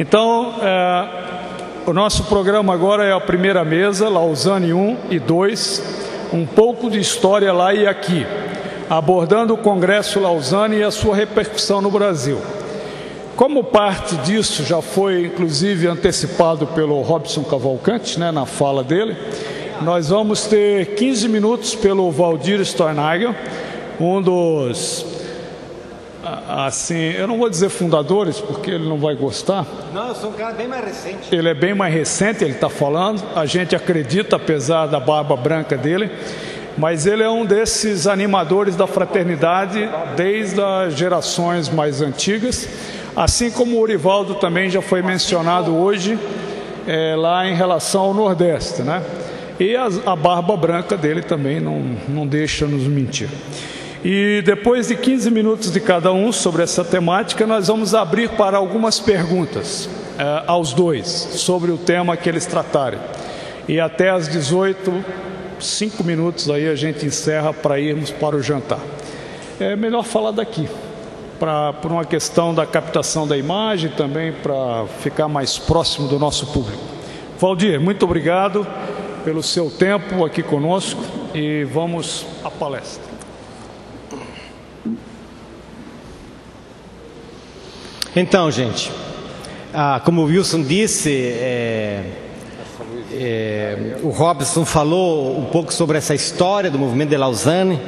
Então, o nosso programa agora é a primeira mesa, Lausanne 1 e 2, um pouco de história lá e aqui, abordando o Congresso Lausanne e a sua repercussão no Brasil. Como parte disso já foi, inclusive, antecipado pelo Robson Cavalcante, né, na fala dele, nós vamos ter 15 minutos pelo Valdir Stornagel, um dos, assim, eu não vou dizer fundadores, porque ele não vai gostar. Não, eu sou um cara bem mais recente. Ele é bem mais recente, ele está falando, a gente acredita, apesar da barba branca dele, mas ele é um desses animadores da fraternidade desde as gerações mais antigas, assim como o Orivaldo também já foi mencionado hoje, lá em relação ao Nordeste, né? E a barba branca dele também não deixa nos mentir. E depois de 15 minutos de cada um sobre essa temática, nós vamos abrir para algumas perguntas aos dois, sobre o tema que eles tratarem. E até às 18, 5 minutos aí a gente encerra para irmos para o jantar. É melhor falar daqui, por uma questão da captação da imagem, também para ficar mais próximo do nosso público. Valdir, muito obrigado pelo seu tempo aqui conosco e vamos à palestra. Então, gente, como o Wilson disse, o Robson falou um pouco sobre essa história do movimento de Lausanne,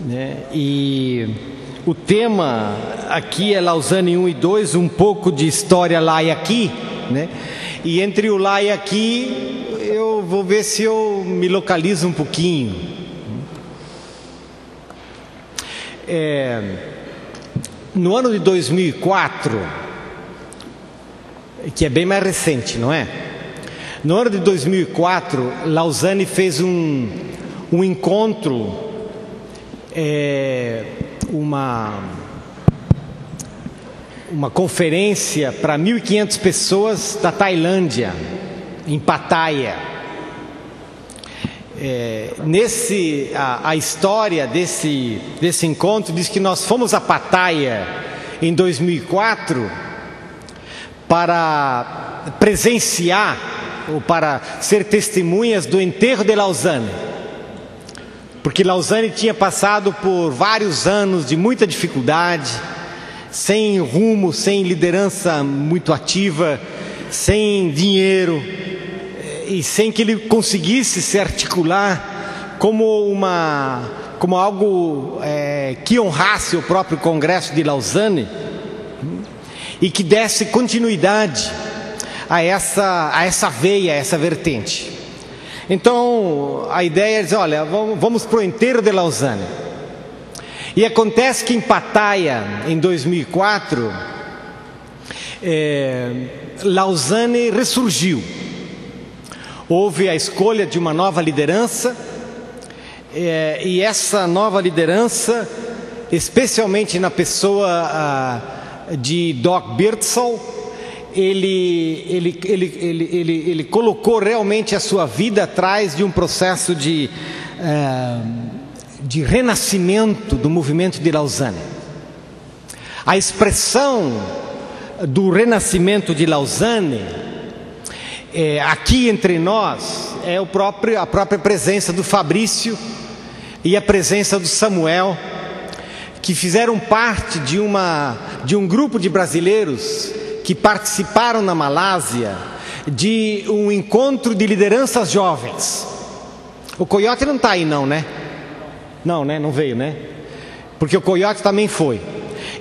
né? E o tema aqui é Lausanne 1 e 2, um pouco de história lá e aqui, né? E entre o lá e aqui, eu vou ver se eu me localizo um pouquinho. No ano de 2004, que é bem mais recente, não é? No ano de 2004, Lausanne fez um encontro, uma conferência para 1.500 pessoas da Tailândia, em Pattaya. A história desse encontro diz que nós fomos a Pattaya em 2004 para presenciar ou para ser testemunhas do enterro de Lausanne, porque Lausanne tinha passado por vários anos de muita dificuldade, sem rumo, sem liderança muito ativa, sem dinheiro, e sem que ele conseguisse se articular como algo que honrasse o próprio Congresso de Lausanne e que desse continuidade a essa veia, a essa vertente. Então, a ideia é dizer, olha, vamos para o enterro de Lausanne. E acontece que em Pattaya, em 2004, Lausanne ressurgiu. Houve a escolha de uma nova liderança, e essa nova liderança, especialmente na pessoa de Doc Birdsall, ele colocou realmente a sua vida atrás de um processo de renascimento do movimento de Lausanne. A expressão do renascimento de Lausanne, aqui entre nós, é a própria presença do Fabrício e a presença do Samuel, que fizeram parte de um grupo de brasileiros que participaram na Malásia de um encontro de lideranças jovens. O Coyote não está aí não, né? Não, né? Não veio, né? Porque o Coyote também foi.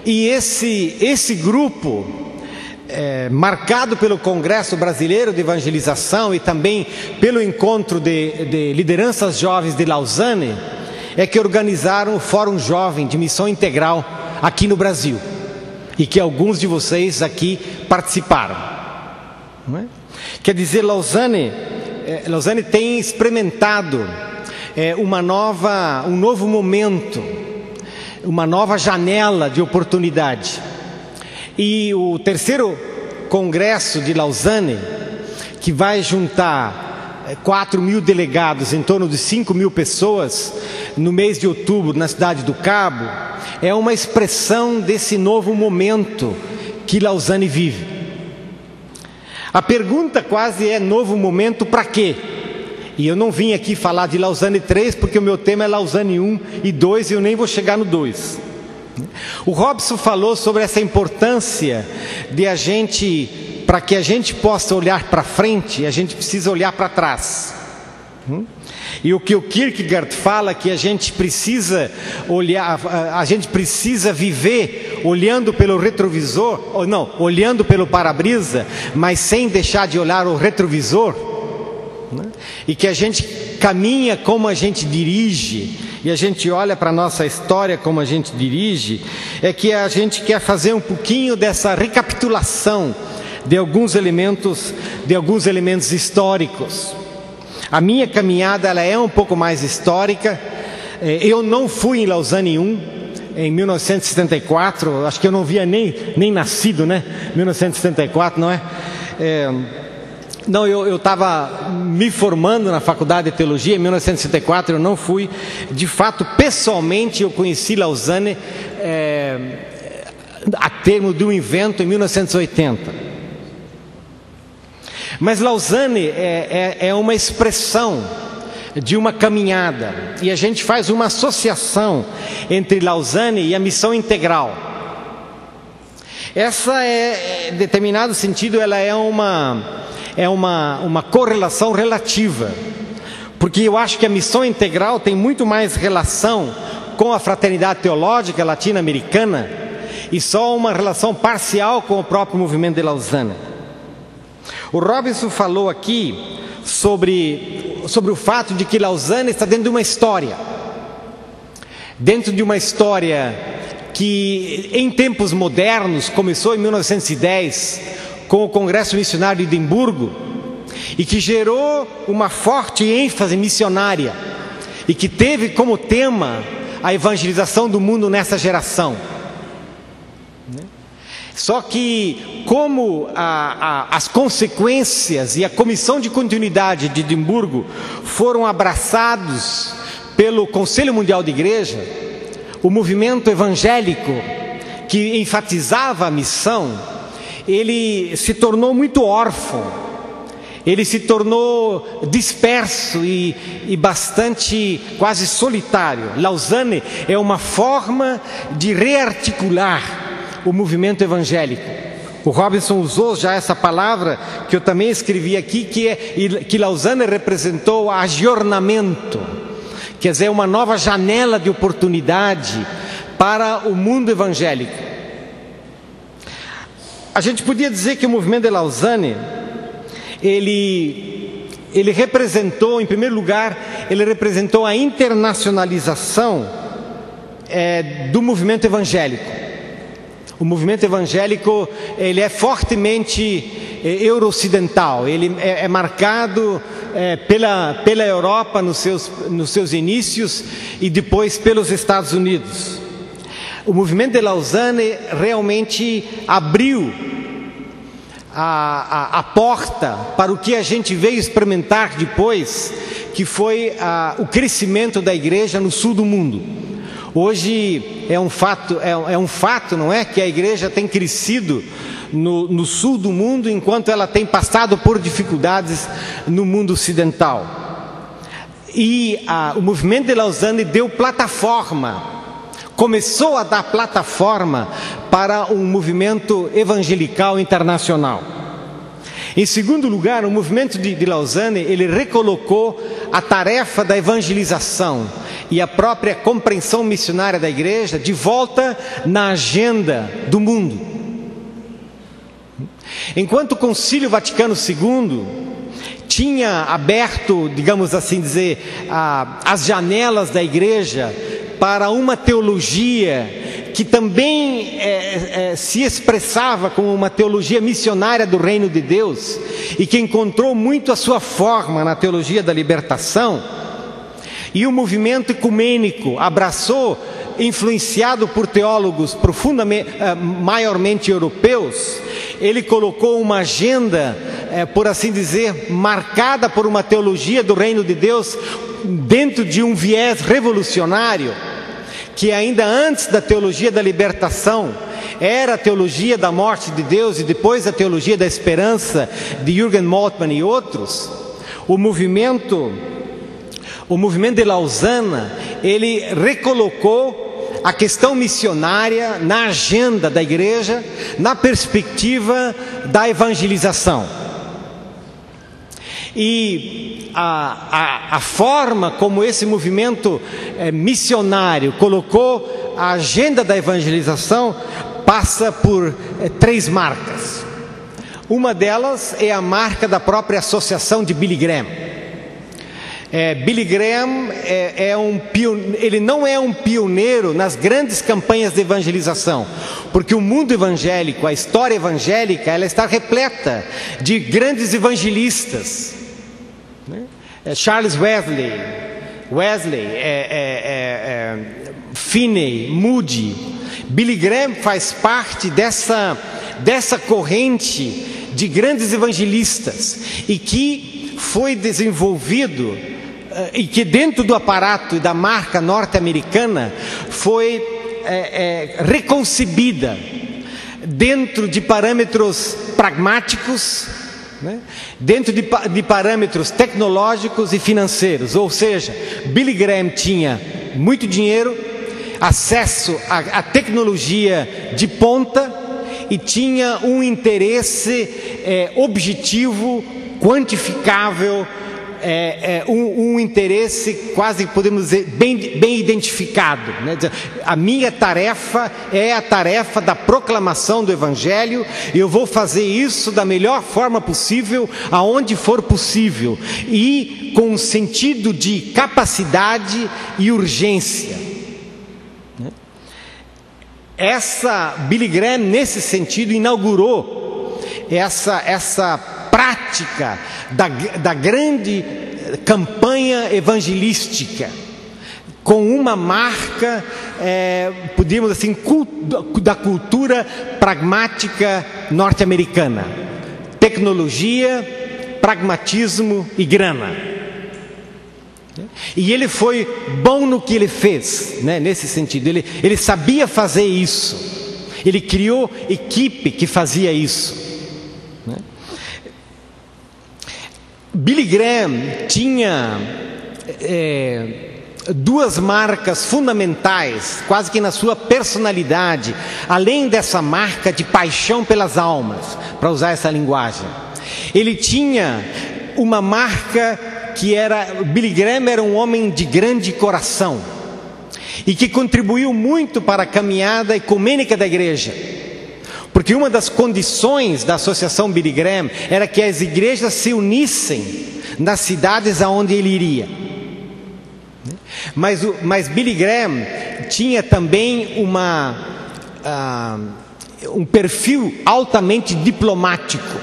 E esse grupo, marcado pelo Congresso Brasileiro de Evangelização e também pelo encontro de lideranças jovens de Lausanne, é que organizaram o Fórum Jovem de Missão Integral aqui no Brasil, e que alguns de vocês aqui participaram, não é? Quer dizer, Lausanne tem experimentado um novo momento, uma nova janela de oportunidade. E o terceiro congresso de Lausanne, que vai juntar 4.000 delegados, em torno de 5.000 pessoas, no mês de outubro, na cidade do Cabo, é uma expressão desse novo momento que Lausanne vive. A pergunta quase é: novo momento para quê? E eu não vim aqui falar de Lausanne 3, porque o meu tema é Lausanne 1 e 2, e eu nem vou chegar no 2. O Robson falou sobre essa importância de a gente, para que a gente possa olhar para frente, a gente precisa olhar para trás. E o que o Kierkegaard fala, que a gente precisa olhar, a gente precisa viver olhando pelo retrovisor, ou não, olhando pelo para-brisa, mas sem deixar de olhar o retrovisor, né? E que a gente caminha como a gente dirige, e a gente olha para a nossa história como a gente dirige, é que a gente quer fazer um pouquinho dessa recapitulação de alguns elementos históricos. A minha caminhada ela é um pouco mais histórica. Eu não fui em Lausanne 1 em 1974, acho que eu não havia nem nascido, né? 1974, não é? Não, eu estava me formando na faculdade de teologia em 1964, eu não fui. De fato, pessoalmente, eu conheci Lausanne a termo de um evento em 1980. Mas Lausanne é uma expressão de uma caminhada, e a gente faz uma associação entre Lausanne e a missão integral. Essa em determinado sentido, ela é uma correlação relativa, porque eu acho que a missão integral tem muito mais relação com a fraternidade teológica latino-americana e só uma relação parcial com o próprio movimento de Lausanne. O Robinson falou aqui sobre o fato de que Lausanne está dentro de uma história. Dentro de uma história que, em tempos modernos, começou em 1910, com o Congresso Missionário de Edimburgo, e que gerou uma forte ênfase missionária, e que teve como tema a evangelização do mundo nessa geração. Só que, como as consequências e a Comissão de Continuidade de Edimburgo foram abraçados pelo Conselho Mundial de Igreja, o movimento evangélico que enfatizava a missão, ele se tornou muito órfão, ele se tornou disperso e bastante quase solitário. Lausanne é uma forma de rearticular o movimento evangélico. O Robinson usou já essa palavra, que eu também escrevi aqui, que Lausanne representou aggiornamento, quer dizer, uma nova janela de oportunidade para o mundo evangélico. A gente podia dizer que o movimento de Lausanne, ele representou, em primeiro lugar, ele representou a internacionalização do movimento evangélico. O movimento evangélico, ele é fortemente euro-ocidental, ele é marcado pela Europa nos seus inícios e depois pelos Estados Unidos. O movimento de Lausanne realmente abriu a porta para o que a gente veio experimentar depois, que foi o crescimento da igreja no sul do mundo. Hoje é um fato, não é? Que a igreja tem crescido no sul do mundo, enquanto ela tem passado por dificuldades no mundo ocidental. E o movimento de Lausanne deu plataforma, começou a dar plataforma para um movimento evangelical internacional. Em segundo lugar, o movimento de Lausanne, ele recolocou a tarefa da evangelização e a própria compreensão missionária da igreja de volta na agenda do mundo. Enquanto o Concílio Vaticano II tinha aberto, digamos assim dizer, as janelas da igreja para uma teologia que também se expressava como uma teologia missionária do reino de Deus e que encontrou muito a sua forma na teologia da libertação, e o movimento ecumênico abraçou, influenciado por teólogos maiormente europeus, ele colocou uma agenda, por assim dizer, marcada por uma teologia do reino de Deus dentro de um viés revolucionário, que ainda antes da teologia da libertação, era a teologia da morte de Deus e depois a teologia da esperança de Jürgen Moltmann e outros, o movimento de Lausana, ele recolocou a questão missionária na agenda da igreja, na perspectiva da evangelização. E a forma como esse movimento missionário colocou a agenda da evangelização passa por 3 marcas. Uma delas é a marca da própria associação de Billy Graham. Billy Graham ele não é um pioneiro nas grandes campanhas de evangelização, porque o mundo evangélico, a história evangélica, ela está repleta de grandes evangelistas, né? Charles Wesley, Finney, Moody. Billy Graham faz parte dessa corrente de grandes evangelistas e que foi desenvolvido e que dentro do aparato e da marca norte-americana foi reconcebida dentro de parâmetros pragmáticos, né? Dentro de parâmetros tecnológicos e financeiros. Ou seja, Billy Graham tinha muito dinheiro, acesso à tecnologia de ponta e tinha um interesse objetivo, quantificável, um interesse quase, podemos dizer, bem identificado, né? A minha tarefa é a tarefa da proclamação do Evangelho e eu vou fazer isso da melhor forma possível, aonde for possível e com um sentido de capacidade e urgência. Billy Graham, nesse sentido, inaugurou essa prática da grande campanha evangelística, com uma marca, podemos assim, da cultura pragmática norte-americana: tecnologia, pragmatismo e grana. E ele foi bom no que ele fez, né? Nesse sentido, ele sabia fazer isso, ele criou equipe que fazia isso, né? Billy Graham tinha 2 marcas fundamentais, quase que na sua personalidade, além dessa marca de paixão pelas almas, para usar essa linguagem. Ele tinha uma marca que Billy Graham era um homem de grande coração e que contribuiu muito para a caminhada ecumênica da igreja, porque uma das condições da associação Billy Graham era que as igrejas se unissem nas cidades aonde ele iria. Mas Billy Graham tinha também um perfil altamente diplomático.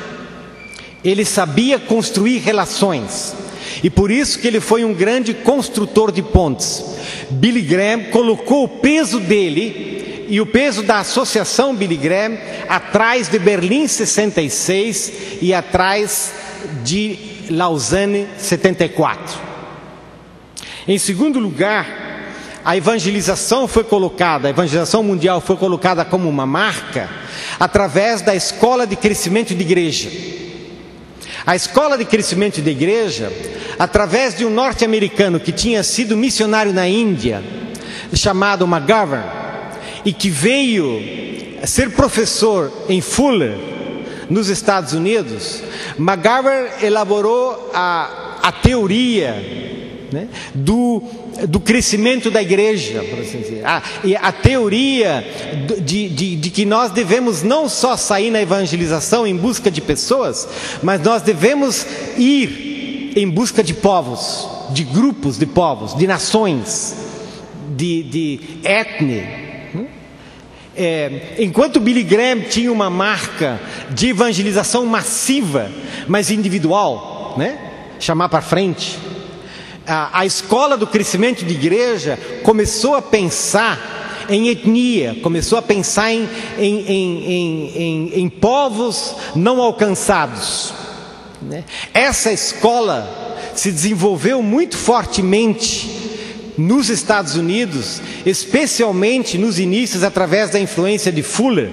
Ele sabia construir relações e por isso que ele foi um grande construtor de pontes. Billy Graham colocou o peso dele e o peso da associação Billy Graham atrás de Berlim 66 e atrás de Lausanne 74. Em segundo lugar, a evangelização mundial foi colocada como uma marca através da Escola de Crescimento de Igreja. A Escola de Crescimento de Igreja, através de um norte-americano que tinha sido missionário na Índia, chamado McGovern, e que veio ser professor em Fuller, nos Estados Unidos, McGovern elaborou a teoria, né, do crescimento da igreja, por assim dizer. A teoria de que nós devemos não só sair na evangelização em busca de pessoas, mas nós devemos ir em busca de povos, de grupos de povos, de nações, de etnia. Enquanto Billy Graham tinha uma marca de evangelização massiva, mas individual, né? Chamar para frente, a escola do crescimento de igreja começou a pensar em etnia, começou a pensar em povos não alcançados, né? Essa escola se desenvolveu muito fortemente nos Estados Unidos, especialmente nos inícios através da influência de Fuller,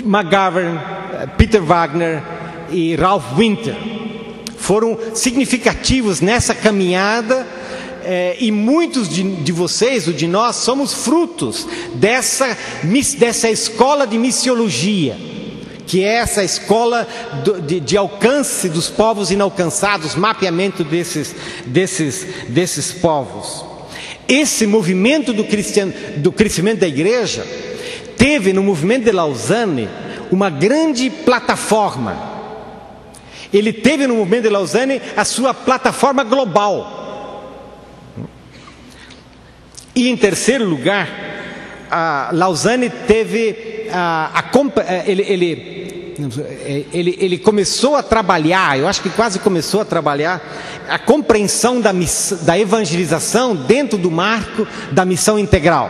McGovern, Peter Wagner e Ralph Winter foram significativos nessa caminhada, e muitos de vocês, ou de nós, somos frutos dessa escola de missiologia, que é essa escola de alcance dos povos inalcançados, mapeamento desses povos. Esse movimento do crescimento da igreja teve no movimento de Lausanne uma grande plataforma. Ele teve no movimento de Lausanne a sua plataforma global. E em terceiro lugar, Lausanne teve ele começou a trabalhar, eu acho que quase começou a trabalhar a compreensão da evangelização dentro do marco da missão integral.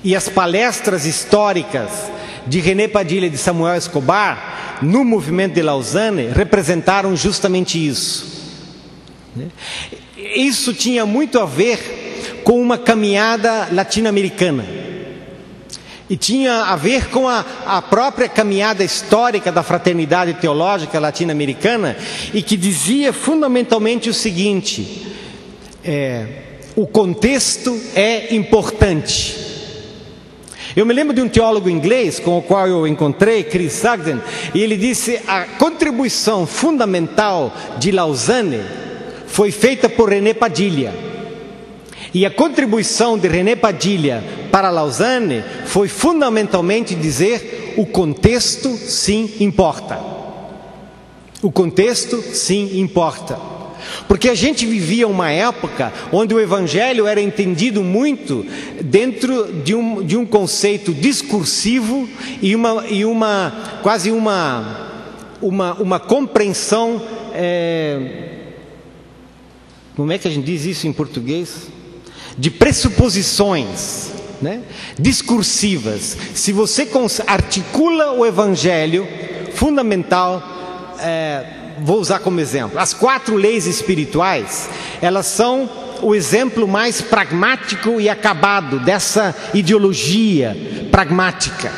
E as palestras históricas de René Padilha e de Samuel Escobar no movimento de Lausanne representaram justamente isso. Isso tinha muito a ver com uma caminhada latino-americana. E tinha a ver com a própria caminhada histórica da fraternidade teológica latino-americana, e que dizia fundamentalmente o seguinte: o contexto é importante. Eu me lembro de um teólogo inglês com o qual eu encontrei, Chris Ogden, e ele disse: a contribuição fundamental de Lausanne foi feita por René Padilha. E a contribuição de René Padilha para Lausanne foi fundamentalmente dizer: o contexto sim importa. O contexto sim importa. Porque a gente vivia uma época onde o Evangelho era entendido muito dentro de um conceito discursivo e quase uma compreensão, como é que a gente diz isso em português? De pressuposições, né? Discursivas. Se você articula o Evangelho, fundamental, vou usar como exemplo, as 4 leis espirituais, elas são o exemplo mais pragmático e acabado dessa ideologia pragmática.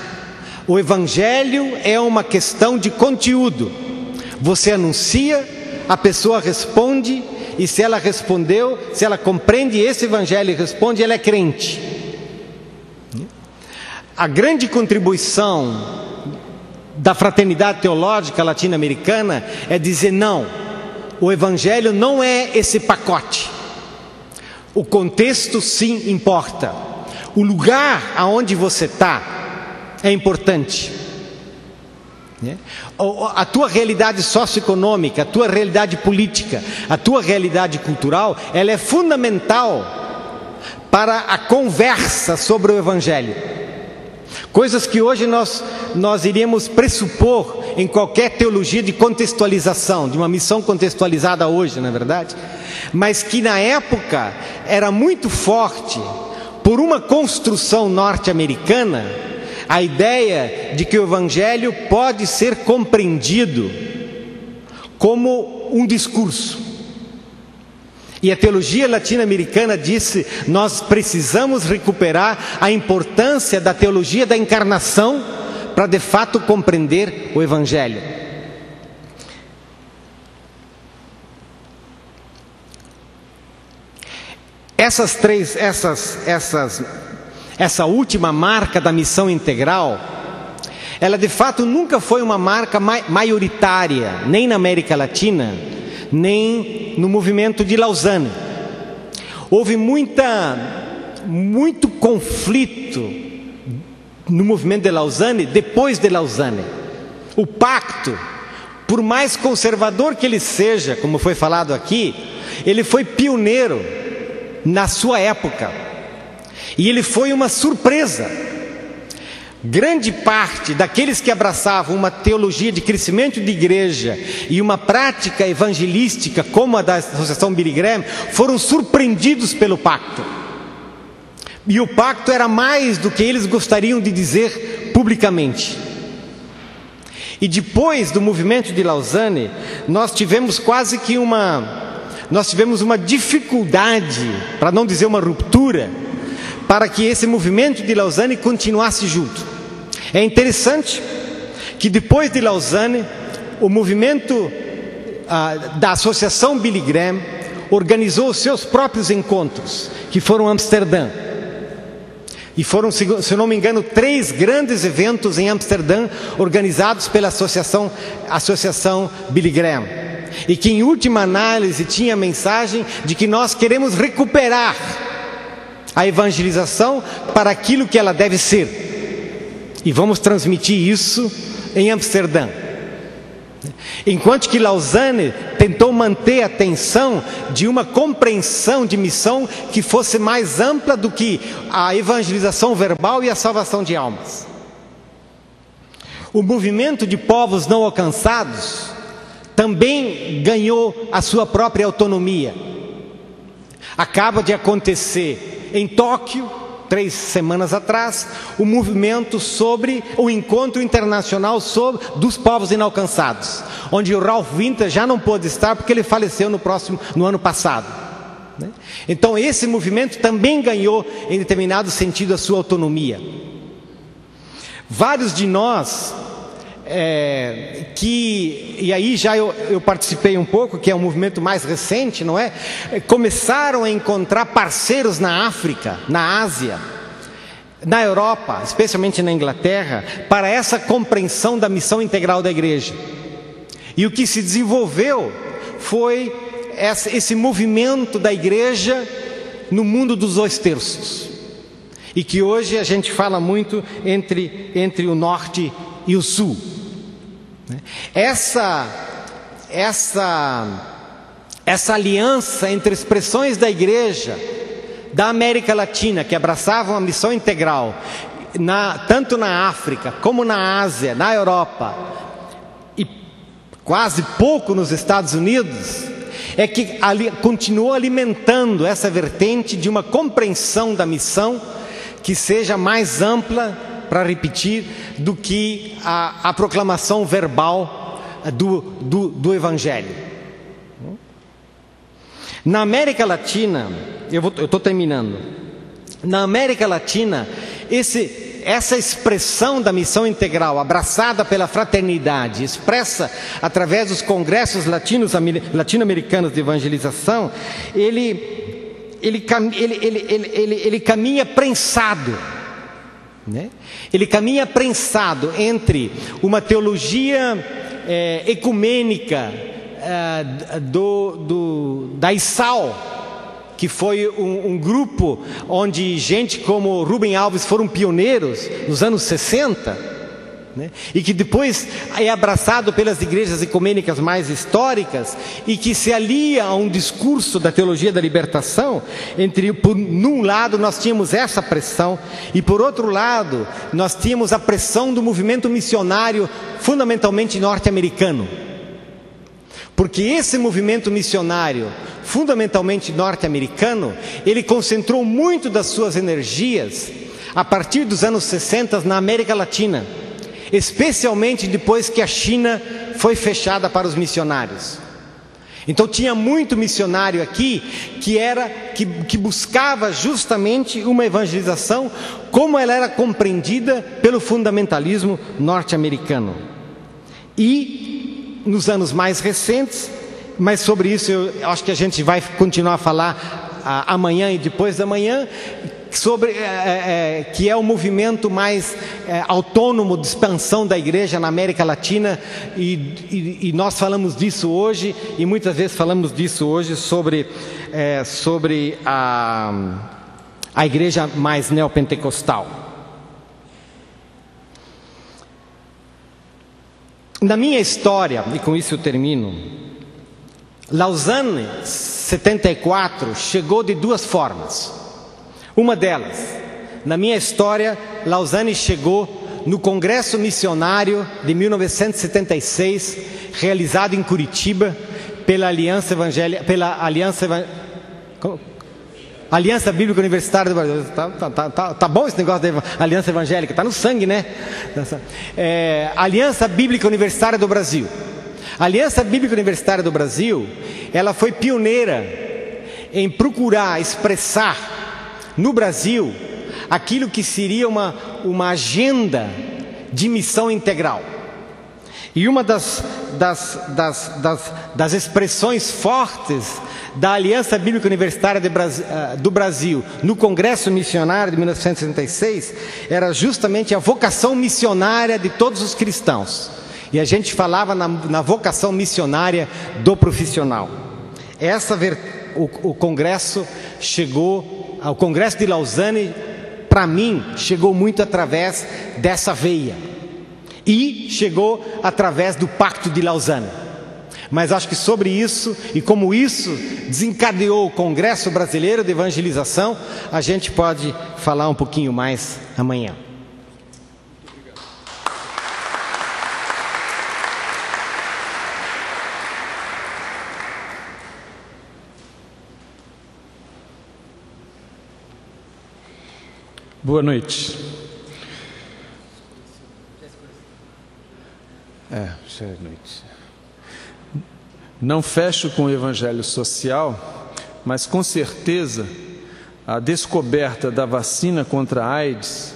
O Evangelho é uma questão de conteúdo. Você anuncia, a pessoa responde, e se ela respondeu, se ela compreende esse Evangelho e responde, ela é crente. A grande contribuição da fraternidade teológica latino-americana é dizer: não, o Evangelho não é esse pacote. O contexto sim importa. O lugar aonde você está é importante. A tua realidade socioeconômica, a tua realidade política, a tua realidade cultural, ela é fundamental para a conversa sobre o Evangelho. Coisas que hoje nós iríamos pressupor em qualquer teologia de contextualização, de uma missão contextualizada hoje, não é verdade? Mas que na época era muito forte, por uma construção norte-americana, a ideia de que o Evangelho pode ser compreendido como um discurso. E a teologia latino-americana disse: nós precisamos recuperar a importância da teologia da encarnação para de fato compreender o Evangelho. Essa última marca da missão integral, ela de fato nunca foi uma marca maioritária, nem na América Latina, nem no movimento de Lausanne. Houve muito conflito no movimento de Lausanne depois de Lausanne. O pacto, por mais conservador que ele seja, como foi falado aqui, ele foi pioneiro na sua época. E ele foi uma surpresa. Grande parte daqueles que abraçavam uma teologia de crescimento de igreja e uma prática evangelística como a da Associação Billy Graham foram surpreendidos pelo pacto. E o pacto era mais do que eles gostariam de dizer publicamente. E depois do movimento de Lausanne, nós tivemos uma dificuldade, para não dizer uma ruptura, para que esse movimento de Lausanne continuasse junto. É interessante que depois de Lausanne, o movimento da Associação Billy Graham organizou os seus próprios encontros, que foram em Amsterdã. E foram, se eu não me engano, 3 grandes eventos em Amsterdã, organizados pela Associação Billy Graham. E que, em última análise, tinha a mensagem de que nós queremos recuperar a evangelização para aquilo que ela deve ser. E vamos transmitir isso em Amsterdã. Enquanto que Lausanne tentou manter a tensão de uma compreensão de missão que fosse mais ampla do que a evangelização verbal e a salvação de almas. O movimento de povos não alcançados também ganhou a sua própria autonomia. Acaba de acontecer em Tóquio, 3 semanas atrás, o movimento sobre o encontro internacional dos povos inalcançados, onde o Ralph Winter já não pôde estar porque ele faleceu no ano passado. Então esse movimento também ganhou, em determinado sentido, a sua autonomia. Vários de nós, e aí já eu participei um pouco, que é um movimento mais recente, não é? Começaram a encontrar parceiros na África, na Ásia, na Europa, especialmente na Inglaterra, para essa compreensão da missão integral da igreja. E o que se desenvolveu foi esse movimento da igreja no mundo dos 2 terços. E que hoje a gente fala muito entre o norte e o sul. Essa aliança entre expressões da igreja da América Latina, que abraçavam a missão integral, tanto na África, como na Ásia, na Europa, e quase pouco nos Estados Unidos, é que continuou alimentando essa vertente de uma compreensão da missão que seja mais ampla, para repetir, do que a proclamação verbal do Evangelho. Na América Latina, eu estou terminando, na América Latina, essa expressão da missão integral, abraçada pela fraternidade, expressa através dos congressos latino-americanos de evangelização, ele caminha prensado, né? Ele caminha prensado entre uma teologia ecumênica da ISAL, que foi um grupo onde gente como Rubem Alves foram pioneiros nos anos 60, né? E que depois é abraçado pelas igrejas ecumênicas mais históricas e que se alia a um discurso da teologia da libertação. Num lado nós tínhamos essa pressão e por outro lado nós tínhamos a pressão do movimento missionário fundamentalmente norte-americano, porque esse movimento missionário fundamentalmente norte-americano, ele concentrou muito das suas energias a partir dos anos 60 na América Latina, especialmente depois que a China foi fechada para os missionários. Então tinha muito missionário aqui que buscava justamente uma evangelização como ela era compreendida pelo fundamentalismo norte-americano. E nos anos mais recentes, mas sobre isso eu acho que a gente vai continuar a falar amanhã e depois da manhã, sobre que é o movimento mais autônomo de expansão da igreja na América Latina, e nós falamos disso hoje, e muitas vezes falamos disso hoje sobre a igreja mais neopentecostal. Na minha história, e com isso eu termino, Lausanne 74 chegou de 2 formas. Uma delas, na minha história, Lausanne chegou no Congresso Missionário de 1976, realizado em Curitiba pela Aliança Bíblica Universitária do Brasil. Tá bom esse negócio da Aliança Evangélica, tá no sangue, né? Aliança Bíblica Universitária do Brasil. A Aliança Bíblica Universitária do Brasil, ela foi pioneira em procurar expressar no Brasil aquilo que seria uma agenda de missão integral. E uma das expressões fortes da Aliança Bíblica Universitária do Brasil no Congresso Missionário de 1966 era justamente a vocação missionária de todos os cristãos. E a gente falava na vocação missionária do profissional. O Congresso chegou, o Congresso de Lausanne, para mim, chegou muito através dessa veia. E chegou através do Pacto de Lausanne. Mas acho que sobre isso, e como isso desencadeou o Congresso Brasileiro de Evangelização, a gente pode falar um pouquinho mais amanhã. Boa noite. Já é noite. Não fecho com o evangelho social, mas com certeza a descoberta da vacina contra a AIDS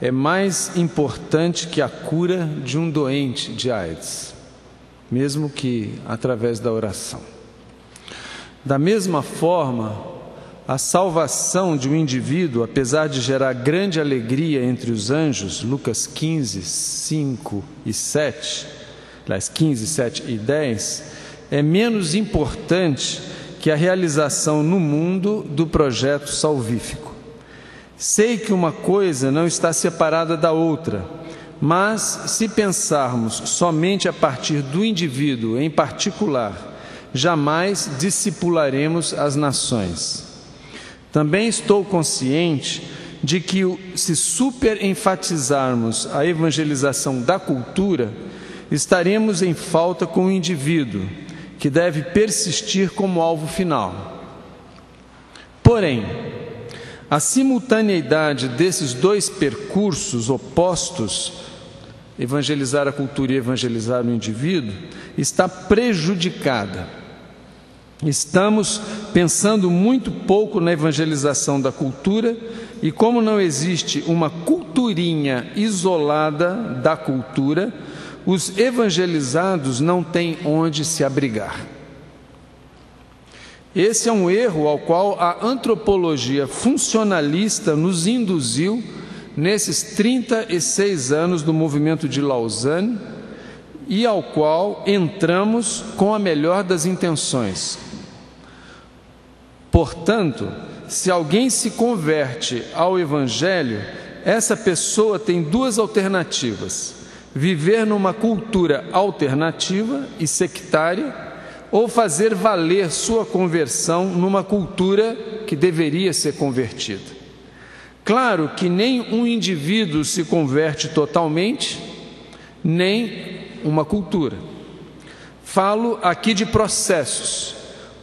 é mais importante que a cura de um doente de AIDS, mesmo que através da oração. Da mesma forma, a salvação de um indivíduo, apesar de gerar grande alegria entre os anjos, Lucas 15, 5 e 7, 15, 7 e 10, é menos importante que a realização no mundo do projeto salvífico. Sei que uma coisa não está separada da outra, mas se pensarmos somente a partir do indivíduo em particular, jamais discipularemos as nações. Também estou consciente de que, se superenfatizarmos a evangelização da cultura, estaremos em falta com o indivíduo, que deve persistir como alvo final. Porém, a simultaneidade desses dois percursos opostos, evangelizar a cultura e evangelizar o indivíduo, está prejudicada. Estamos pensando muito pouco na evangelização da cultura, e como não existe uma culturinha isolada da cultura, os evangelizados não têm onde se abrigar. Esse é um erro ao qual a antropologia funcionalista nos induziu nesses 36 anos do movimento de Lausanne, e ao qual entramos com a melhor das intenções. Portanto, se alguém se converte ao Evangelho, essa pessoa tem duas alternativas: viver numa cultura alternativa e sectária, ou fazer valer sua conversão numa cultura que deveria ser convertida. Claro que nem um indivíduo se converte totalmente, nem uma cultura. Falo aqui de processos.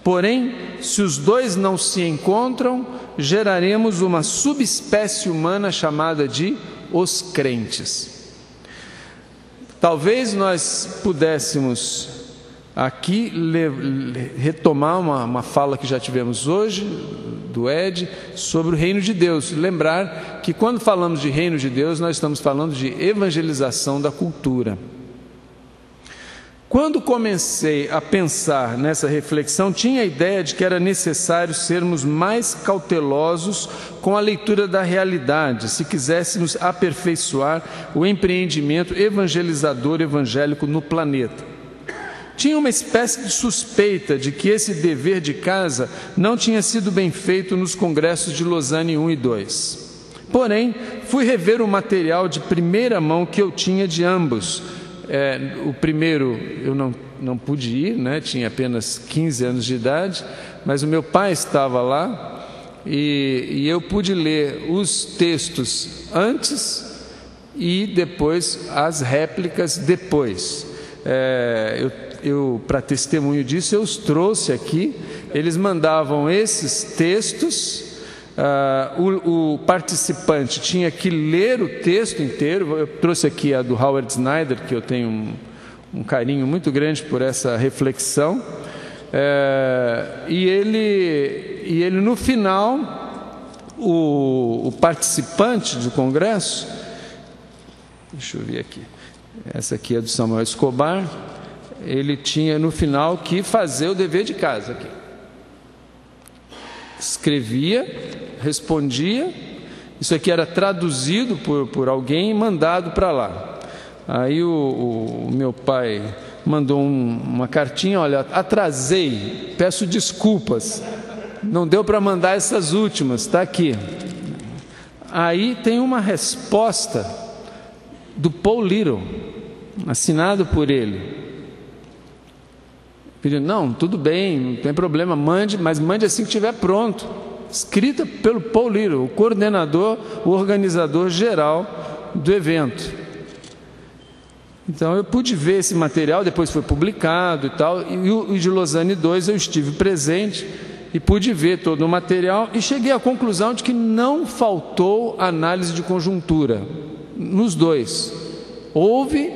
Porém, se os dois não se encontram, geraremos uma subespécie humana chamada de os crentes. Talvez nós pudéssemos aqui retomar uma fala que já tivemos hoje, do Ed, sobre o reino de Deus. Lembrar que quando falamos de reino de Deus, nós estamos falando de evangelização da cultura. Quando comecei a pensar nessa reflexão, tinha a ideia de que era necessário sermos mais cautelosos com a leitura da realidade, se quiséssemos aperfeiçoar o empreendimento evangelizador evangélico no planeta. Tinha uma espécie de suspeita de que esse dever de casa não tinha sido bem feito nos congressos de Lausanne 1 e 2. Porém, fui rever o material de primeira mão que eu tinha de ambos. O primeiro eu não pude ir, né? Tinha apenas 15 anos de idade, mas o meu pai estava lá e eu pude ler os textos antes e depois as réplicas depois. Para testemunho disso, eu os trouxe aqui. Eles mandavam esses textos. O participante tinha que ler o texto inteiro. Eu trouxe aqui a do Howard Snyder, que eu tenho um carinho muito grande por essa reflexão. E ele no final, o participante do congresso Deixa eu ver aqui. Essa aqui é do Samuel Escobar. Ele tinha no final que fazer o dever de casa aqui. Escrevia, respondia. Isso aqui era traduzido por alguém e mandado para lá. Aí o meu pai mandou uma cartinha: olha, atrasei, peço desculpas, não deu para mandar essas últimas, está aqui. Aí tem uma resposta do Paul Little, assinado por ele, pedindo: não, tudo bem, não tem problema, mande, mas mande assim que estiver pronto. Escrita pelo Paul Little, o coordenador, o organizador geral do evento. Então eu pude ver esse material, depois foi publicado e tal, e o de Lausanne II eu estive presente e pude ver todo o material e cheguei à conclusão de que não faltou análise de conjuntura nos dois. Houve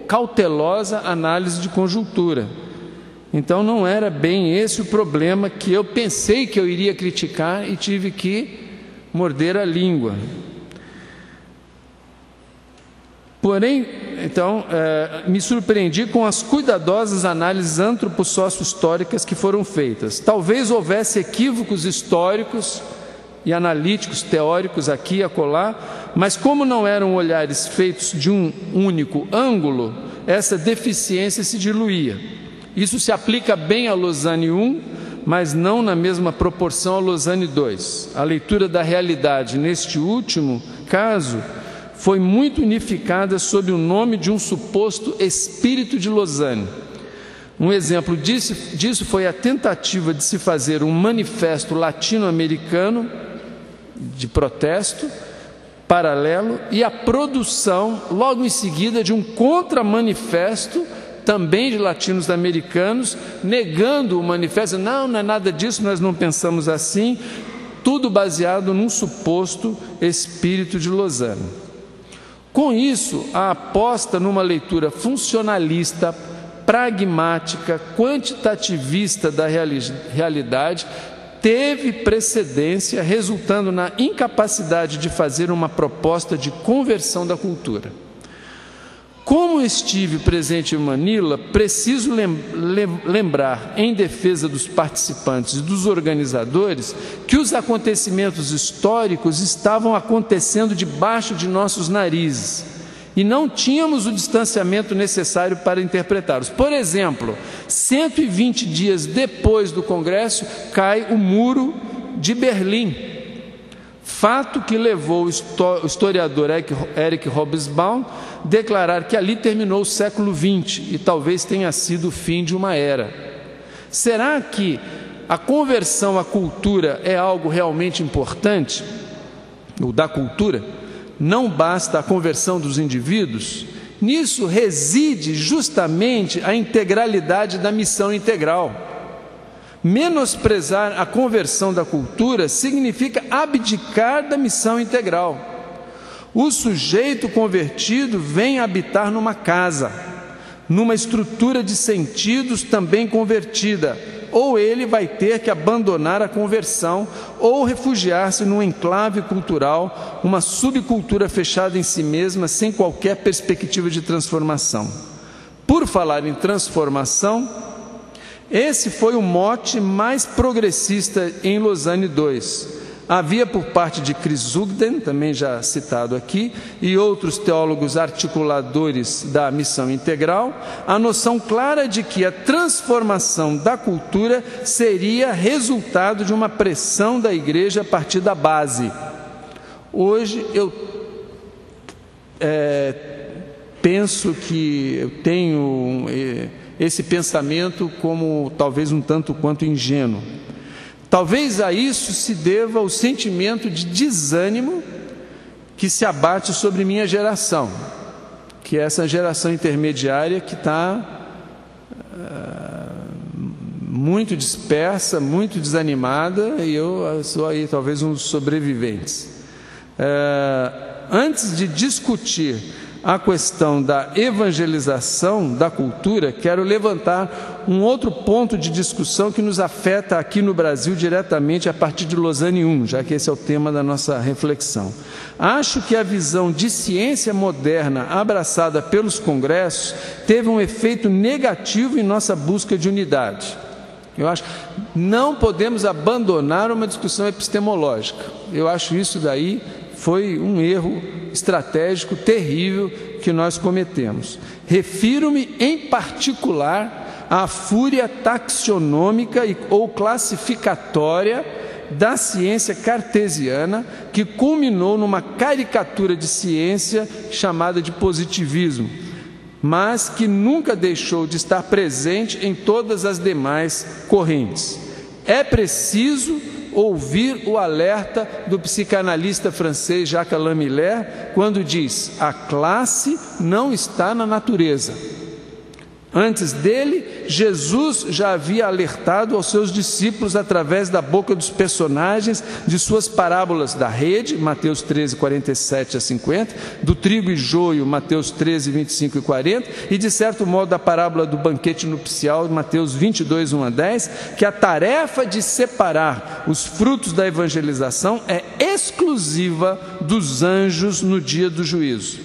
cautelosa análise de conjuntura. Então não era bem esse o problema que eu pensei que eu iria criticar e tive que morder a língua. Porém, então, me surpreendi com as cuidadosas análises antropossócio-históricas que foram feitas. Talvez houvesse equívocos históricos e analíticos, teóricos aqui e acolá, mas como não eram olhares feitos de um único ângulo, essa deficiência se diluía. Isso se aplica bem a Lausanne I, mas não na mesma proporção a Lausanne II. A leitura da realidade, neste último caso, foi muito unificada sob o nome de um suposto espírito de Lausanne. Um exemplo disso foi a tentativa de se fazer um manifesto latino-americano de protesto paralelo e a produção, logo em seguida, de um contra-manifesto também de latinos americanos, negando o manifesto. Não é nada disso, nós não pensamos assim, tudo baseado num suposto espírito de Lausanne. Com isso, a aposta numa leitura funcionalista, pragmática, quantitativista da realidade teve precedência, resultando na incapacidade de fazer uma proposta de conversão da cultura. Como estive presente em Manila, preciso lembrar, em defesa dos participantes e dos organizadores, que os acontecimentos históricos estavam acontecendo debaixo de nossos narizes e não tínhamos o distanciamento necessário para interpretá-los. Por exemplo, 120 dias depois do Congresso, cai o Muro de Berlim, fato que levou o historiador Eric Hobsbawm a declarar que ali terminou o século XX e talvez tenha sido o fim de uma era. Será que a conversão à cultura é algo realmente importante? Ou da cultura? Não basta a conversão dos indivíduos? Nisso reside justamente a integralidade da missão integral. Menosprezar a conversão da cultura significa abdicar da missão integral. O sujeito convertido vem habitar numa casa, numa estrutura de sentidos também convertida, ou ele vai ter que abandonar a conversão ou refugiar-se num enclave cultural, uma subcultura fechada em si mesma, sem qualquer perspectiva de transformação. Por falar em transformação, esse foi o mote mais progressista em Lausanne II. Havia por parte de Chrysoukden, também já citado aqui, e outros teólogos articuladores da missão integral, a noção clara de que a transformação da cultura seria resultado de uma pressão da igreja a partir da base. Hoje eu penso que eu tenho esse pensamento como talvez um tanto quanto ingênuo. Talvez a isso se deva o sentimento de desânimo que se abate sobre minha geração, que é essa geração intermediária que está muito dispersa, muito desanimada, e eu sou aí talvez um dos sobreviventes. Antes de discutir a questão da evangelização da cultura, quero levantar um outro ponto de discussão que nos afeta aqui no Brasil diretamente a partir de Lausanne I, já que esse é o tema da nossa reflexão. Acho que a visão de ciência moderna abraçada pelos congressos teve um efeito negativo em nossa busca de unidade. Eu acho que não podemos abandonar uma discussão epistemológica. Eu acho isso daí foi um erro estratégico terrível que nós cometemos. Refiro-me em particular à fúria taxonômica ou classificatória da ciência cartesiana, que culminou numa caricatura de ciência chamada de positivismo, mas que nunca deixou de estar presente em todas as demais correntes. É preciso ouvir o alerta do psicanalista francês Jacques Alain Miller, quando diz: a classe não está na natureza. Antes dele, Jesus já havia alertado aos seus discípulos através da boca dos personagens de suas parábolas da rede, Mateus 13, 47 a 50, do trigo e joio, Mateus 13, 25 e 40, e de certo modo da parábola do banquete nupcial, Mateus 22, 1 a 10, que a tarefa de separar os frutos da evangelização é exclusiva dos anjos no dia do juízo.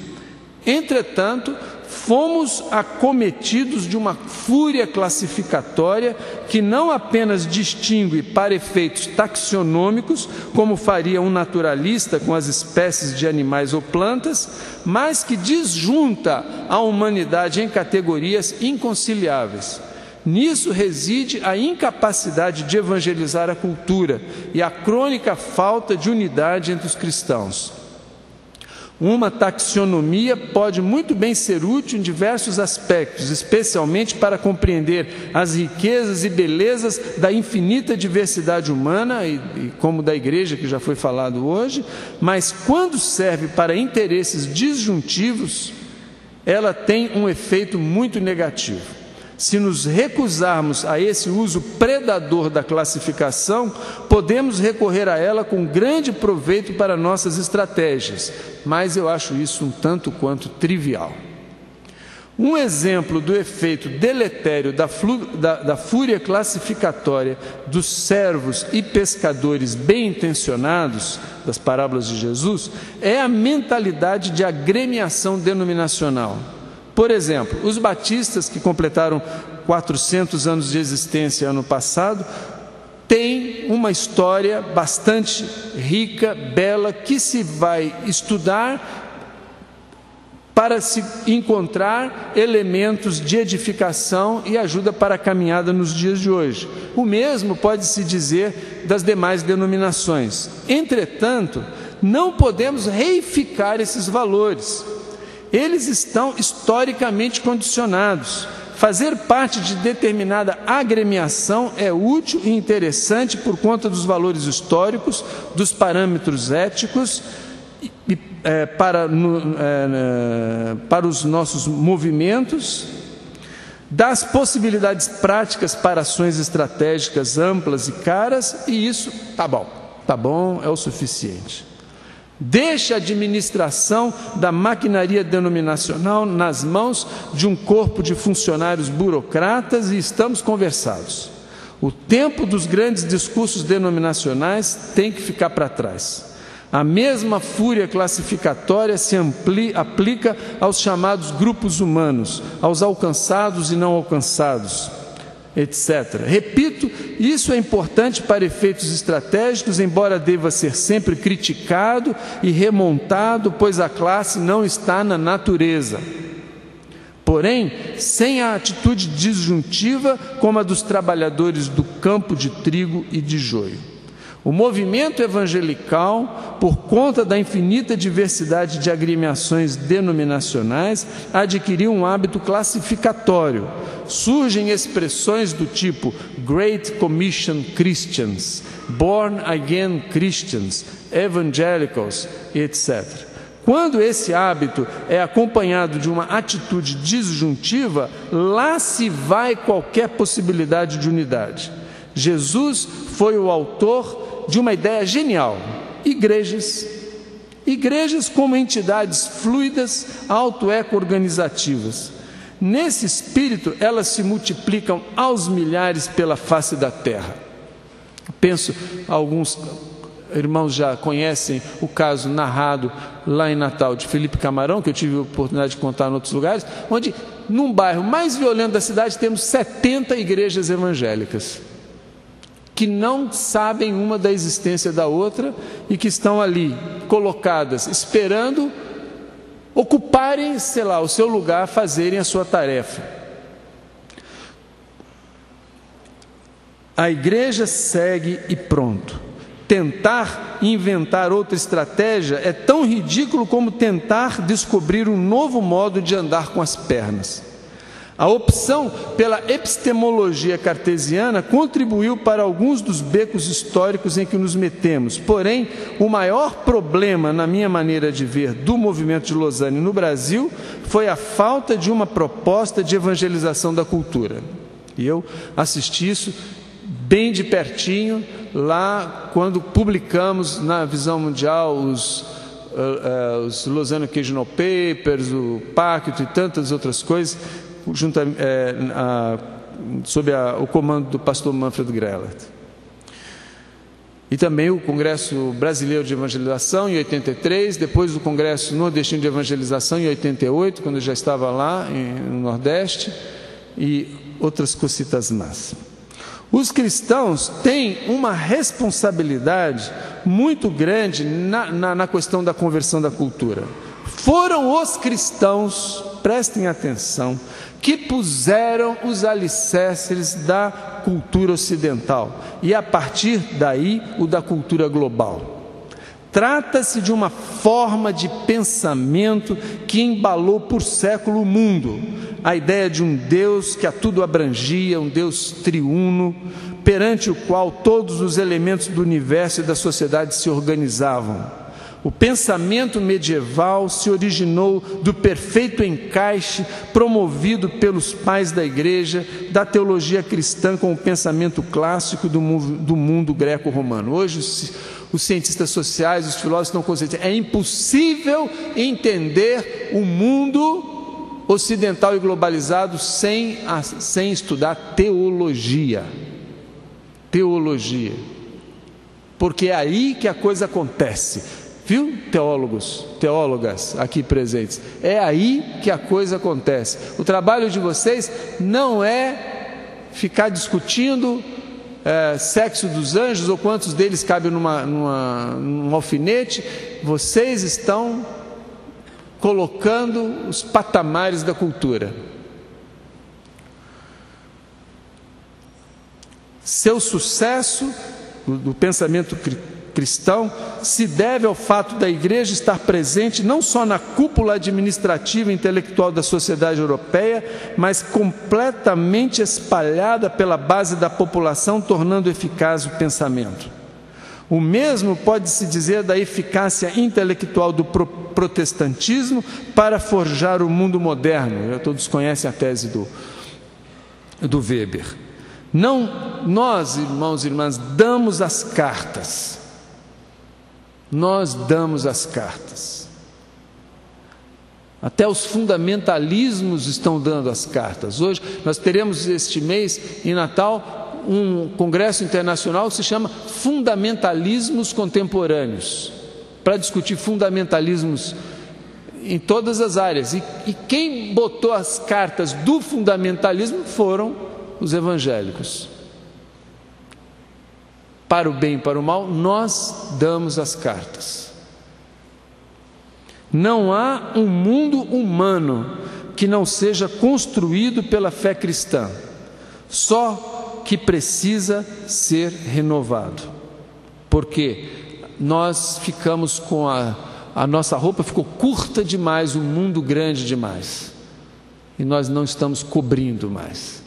Entretanto, fomos acometidos de uma fúria classificatória que não apenas distingue para efeitos taxonômicos, como faria um naturalista com as espécies de animais ou plantas, mas que disjunta a humanidade em categorias inconciliáveis. Nisso reside a incapacidade de evangelizar a cultura e a crônica falta de unidade entre os cristãos. Uma taxonomia pode muito bem ser útil em diversos aspectos, especialmente para compreender as riquezas e belezas da infinita diversidade humana e como da igreja, que já foi falado hoje, mas quando serve para interesses disjuntivos, ela tem um efeito muito negativo. Se nos recusarmos a esse uso predador da classificação, podemos recorrer a ela com grande proveito para nossas estratégias, mas eu acho isso um tanto quanto trivial. Um exemplo do efeito deletério da fúria classificatória dos servos e pescadores bem-intencionados das parábolas de Jesus é a mentalidade de agremiação denominacional. Por exemplo, os batistas, que completaram 400 anos de existência ano passado, têm uma história bastante rica, bela, que se vai estudar para se encontrar elementos de edificação e ajuda para a caminhada nos dias de hoje. O mesmo pode-se dizer das demais denominações. Entretanto, não podemos reificar esses valores. Eles estão historicamente condicionados. Fazer parte de determinada agremiação é útil e interessante por conta dos valores históricos, dos parâmetros éticos para os nossos movimentos, das possibilidades práticas para ações estratégicas amplas e caras, e isso tá bom, é o suficiente. Deixa a administração da maquinaria denominacional nas mãos de um corpo de funcionários burocratas e estamos conversados. O tempo dos grandes discursos denominacionais tem que ficar para trás. A mesma fúria classificatória se aplica aos chamados grupos humanos, aos alcançados e não alcançados, etc. Repito, isso é importante para efeitos estratégicos, embora deva ser sempre criticado e remontado, pois a classe não está na natureza. Porém, sem a atitude disjuntiva como a dos trabalhadores do campo de trigo e de joio. O movimento evangelical, por conta da infinita diversidade de agremiações denominacionais, adquiriu um hábito classificatório. Surgem expressões do tipo Great Commission Christians, Born Again Christians, Evangelicals, etc. Quando esse hábito é acompanhado de uma atitude disjuntiva, lá se vai qualquer possibilidade de unidade. Jesus foi o autor de uma ideia genial: igrejas. igrejas como entidades fluidas, auto-eco-organizativas. Nesse espírito, elas se multiplicam aos milhares pela face da terra. Penso, alguns irmãos já conhecem o caso narrado lá em Natal de Felipe Camarão, que eu tive a oportunidade de contar em outros lugares, onde num bairro mais violento da cidade temos 70 igrejas evangélicas que não sabem uma da existência da outra e que estão ali colocadas, esperando ocuparem, sei lá, o seu lugar, fazerem a sua tarefa. A igreja segue e pronto. Tentar inventar outra estratégia é tão ridículo como tentar descobrir um novo modo de andar com as pernas. A opção pela epistemologia cartesiana contribuiu para alguns dos becos históricos em que nos metemos. Porém, o maior problema, na minha maneira de ver, do movimento de Lausanne no Brasil foi a falta de uma proposta de evangelização da cultura. E eu assisti isso bem de pertinho lá quando publicamos na Visão Mundial os Lausanne Occasional Papers, o Pacto e tantas outras coisas, sob o comando do pastor Manfred Grellert. E também o Congresso Brasileiro de Evangelização em 83, depois o Congresso Nordestino de Evangelização em 88, quando eu já estava lá no Nordeste, e outras cositas más. Os cristãos têm uma responsabilidade muito grande na questão da conversão da cultura. Foram os cristãos, prestem atenção, que puseram os alicerces da cultura ocidental e, a partir daí, o da cultura global. Trata-se de uma forma de pensamento que embalou por século o mundo. A ideia de um Deus que a tudo abrangia, um Deus triuno, perante o qual todos os elementos do universo e da sociedade se organizavam. O pensamento medieval se originou do perfeito encaixe promovido pelos pais da igreja, da teologia cristã com o pensamento clássico do mundo greco-romano. Hoje, os cientistas sociais, os filósofos estão conscientes. É impossível entender o mundo ocidental e globalizado sem estudar teologia. Teologia. Porque é aí que a coisa acontece. Viu, teólogas aqui presentes? É aí que a coisa acontece. O trabalho de vocês não é ficar discutindo sexo dos anjos ou quantos deles cabem num alfinete. Vocês estão colocando os patamares da cultura. Seu sucesso do pensamento cristão se deve ao fato da igreja estar presente não só na cúpula administrativa e intelectual da sociedade europeia, mas completamente espalhada pela base da população, tornando eficaz o pensamento. O mesmo pode-se dizer da eficácia intelectual do protestantismo para forjar o mundo moderno. Todos conhecem a tese do Weber. Nós, irmãos e irmãs, damos as cartas. Nós damos as cartas. Até os fundamentalismos estão dando as cartas. Hoje nós teremos este mês, em Natal, um congresso internacional que se chama Fundamentalismos Contemporâneos, para discutir fundamentalismos em todas as áreas. E quem botou as cartas do fundamentalismo foram os evangélicos. Para o bem e para o mal, nós damos as cartas. Não há um mundo humano que não seja construído pela fé cristã, só que precisa ser renovado. Porque nós ficamos com a nossa roupa ficou curta demais, o mundo grande demais, e nós não estamos cobrindo mais.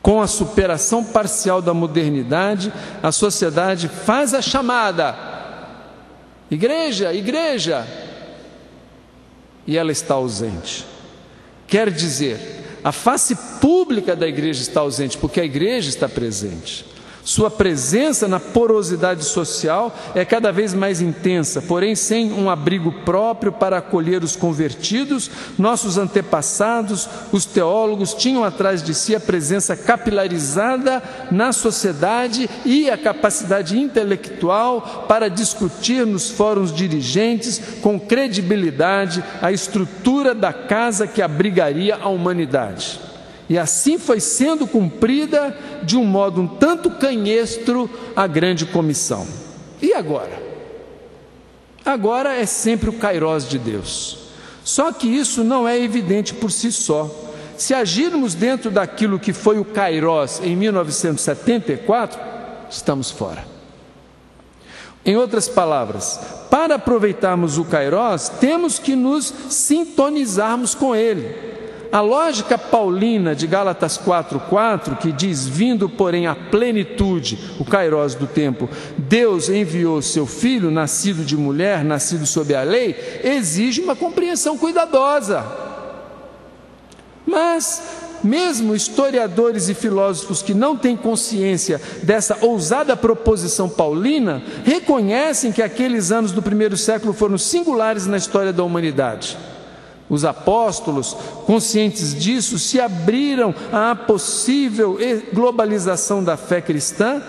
Com a superação parcial da modernidade, a sociedade faz a chamada: igreja, igreja, e ela está ausente. Quer dizer, a face pública da igreja está ausente, porque a igreja está presente. Sua presença na porosidade social é cada vez mais intensa, porém sem um abrigo próprio para acolher os convertidos, nossos antepassados, os teólogos, tinham atrás de si a presença capilarizada na sociedade e a capacidade intelectual para discutir nos fóruns dirigentes com credibilidade a estrutura da casa que abrigaria a humanidade. E assim foi sendo cumprida, de um modo um tanto canhestro, a grande comissão. E agora? Agora é sempre o kairós de Deus. Só que isso não é evidente por si só. Se agirmos dentro daquilo que foi o kairós em 1974, estamos fora. Em outras palavras, para aproveitarmos o kairós, temos que nos sintonizarmos com ele. A lógica paulina de Gálatas 4:4, que diz: vindo, porém, à plenitude, o kairós do tempo, Deus enviou seu Filho, nascido de mulher, nascido sob a lei, exige uma compreensão cuidadosa. Mas, mesmo historiadores e filósofos que não têm consciência dessa ousada proposição paulina, reconhecem que aqueles anos do primeiro século foram singulares na história da humanidade. Os apóstolos, conscientes disso, se abriram à possível globalização da fé cristã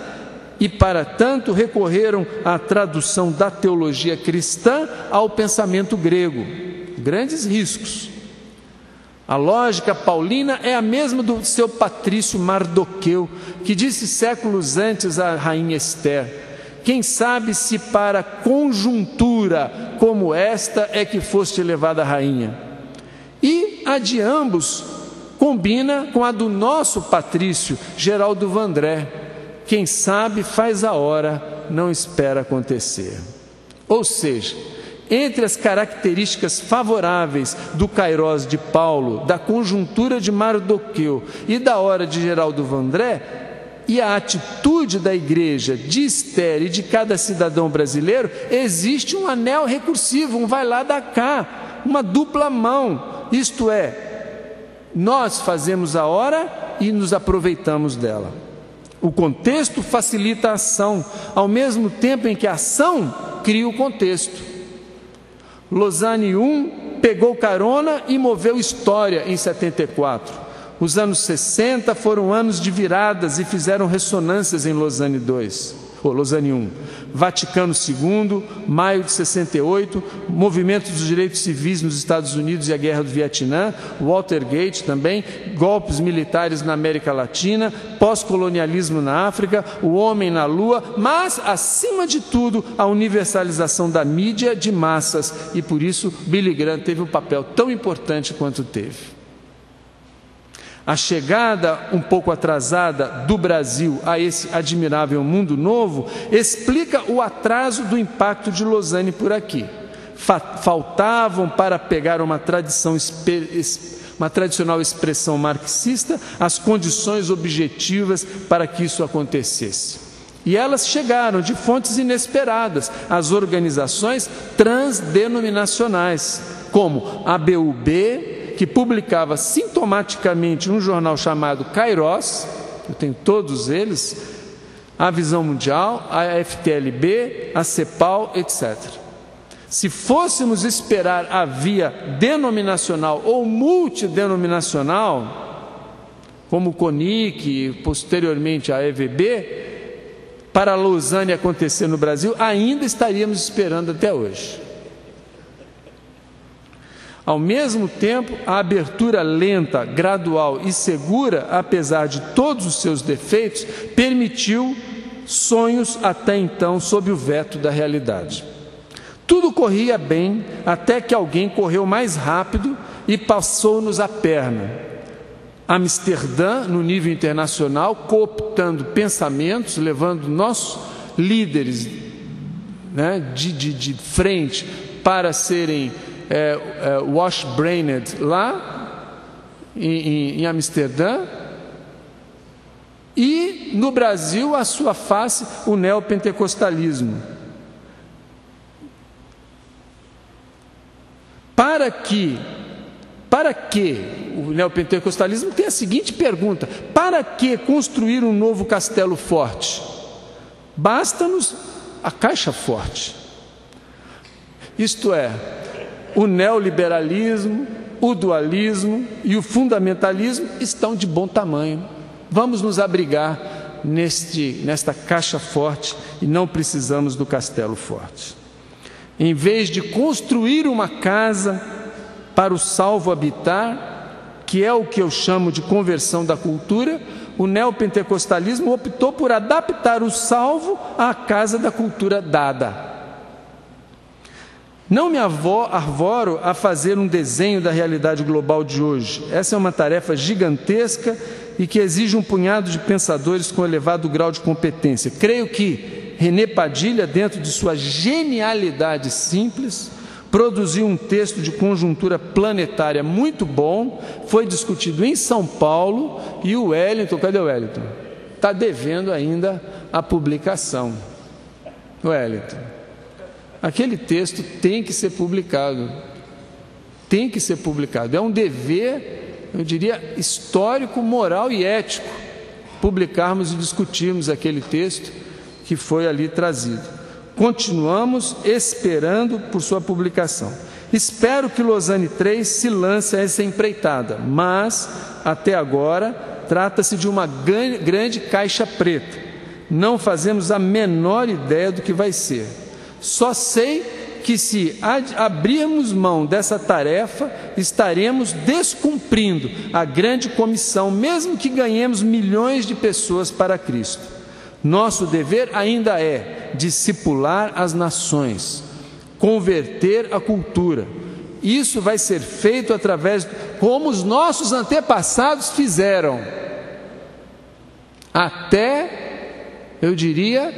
e, para tanto, recorreram à tradução da teologia cristã ao pensamento grego. Grandes riscos. A lógica paulina é a mesma do seu patrício Mardoqueu, que disse séculos antes à rainha Esther: quem sabe se para conjuntura como esta é que foste levada a rainha. E a de ambos combina com a do nosso patrício Geraldo Vandré: quem sabe faz a hora, não espera acontecer. Ou seja, entre as características favoráveis do kairós de Paulo, da conjuntura de Mardoqueu e da hora de Geraldo Vandré, e a atitude da igreja, de Esther e de cada cidadão brasileiro, existe um anel recursivo, um vai lá dá cá, uma dupla mão. Isto é, nós fazemos a hora e nos aproveitamos dela. O contexto facilita a ação, ao mesmo tempo em que a ação cria o contexto. Lausanne I pegou carona e moveu história em 74. Os anos 60 foram anos de viradas e fizeram ressonâncias em Lausanne I. Vaticano II, maio de 68, movimento dos direitos civis nos Estados Unidos e a guerra do Vietnã, Watergate também, golpes militares na América Latina, pós-colonialismo na África, o homem na Lua, mas, acima de tudo, a universalização da mídia de massas, e por isso Billy Graham teve um papel tão importante quanto teve. A chegada um pouco atrasada do Brasil a esse admirável mundo novo explica o atraso do impacto de Lausanne por aqui. Faltavam, para pegar uma tradicional expressão marxista, as condições objetivas para que isso acontecesse. E elas chegaram de fontes inesperadas, as organizações transdenominacionais, como a BUB, que publicava sintomaticamente um jornal chamado Kairós, eu tenho todos eles, a Visão Mundial, a FTLB, a CEPAL, etc. Se fôssemos esperar a via denominacional ou multidenominacional, como o CONIC e posteriormente a EVB, para Lausanne acontecer no Brasil, ainda estaríamos esperando até hoje. Ao mesmo tempo, a abertura lenta, gradual e segura, apesar de todos os seus defeitos, permitiu sonhos até então sob o veto da realidade. Tudo corria bem até que alguém correu mais rápido e passou-nos a perna. Amsterdã, no nível internacional, cooptando pensamentos, levando nossos líderes de frente para serem wash-brained lá em Amsterdã, e no Brasil, à sua face, o neopentecostalismo. Para que o neopentecostalismo tem a seguinte pergunta: para que construir um novo castelo forte? Basta-nos a caixa forte. Isto é, o neoliberalismo, o dualismo e o fundamentalismo estão de bom tamanho. Vamos nos abrigar nesta caixa forte e não precisamos do castelo forte. Em vez de construir uma casa para o salvo habitar, que é o que eu chamo de conversão da cultura, o neopentecostalismo optou por adaptar o salvo à casa da cultura dada. Não me arvoro a fazer um desenho da realidade global de hoje. Essa é uma tarefa gigantesca e que exige um punhado de pensadores com elevado grau de competência. Creio que René Padilha, dentro de sua genialidade simples, produziu um texto de conjuntura planetária muito bom, foi discutido em São Paulo, e o Wellington, cadê o Wellington? Está devendo ainda a publicação. Wellington, aquele texto tem que ser publicado. Tem que ser publicado. É um dever, eu diria, histórico, moral e ético, publicarmos e discutirmos aquele texto que foi ali trazido. Continuamos esperando por sua publicação. Espero que Lausanne III se lance a essa empreitada, mas, até agora, trata-se de uma grande caixa preta. Não fazemos a menor ideia do que vai ser. Só sei que, se abrirmos mão dessa tarefa, estaremos descumprindo a grande comissão, mesmo que ganhemos milhões de pessoas para Cristo. Nosso dever ainda é discipular as nações, converter a cultura. Isso vai ser feito através, como os nossos antepassados fizeram, até, eu diria,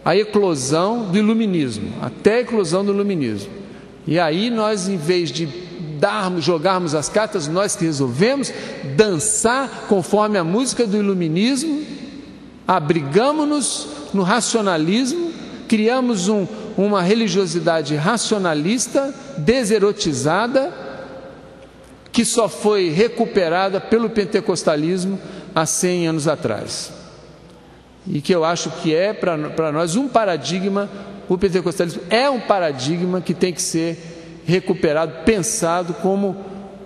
a eclosão do iluminismo, até a eclosão do iluminismo. E aí nós, em vez de jogarmos as cartas, nós que resolvemos dançar conforme a música do iluminismo, abrigamos-nos no racionalismo, criamos uma religiosidade racionalista, deserotizada, que só foi recuperada pelo pentecostalismo há 100 anos atrás. E que eu acho que é para nós um paradigma, o pentecostalismo é um paradigma que tem que ser recuperado, pensado como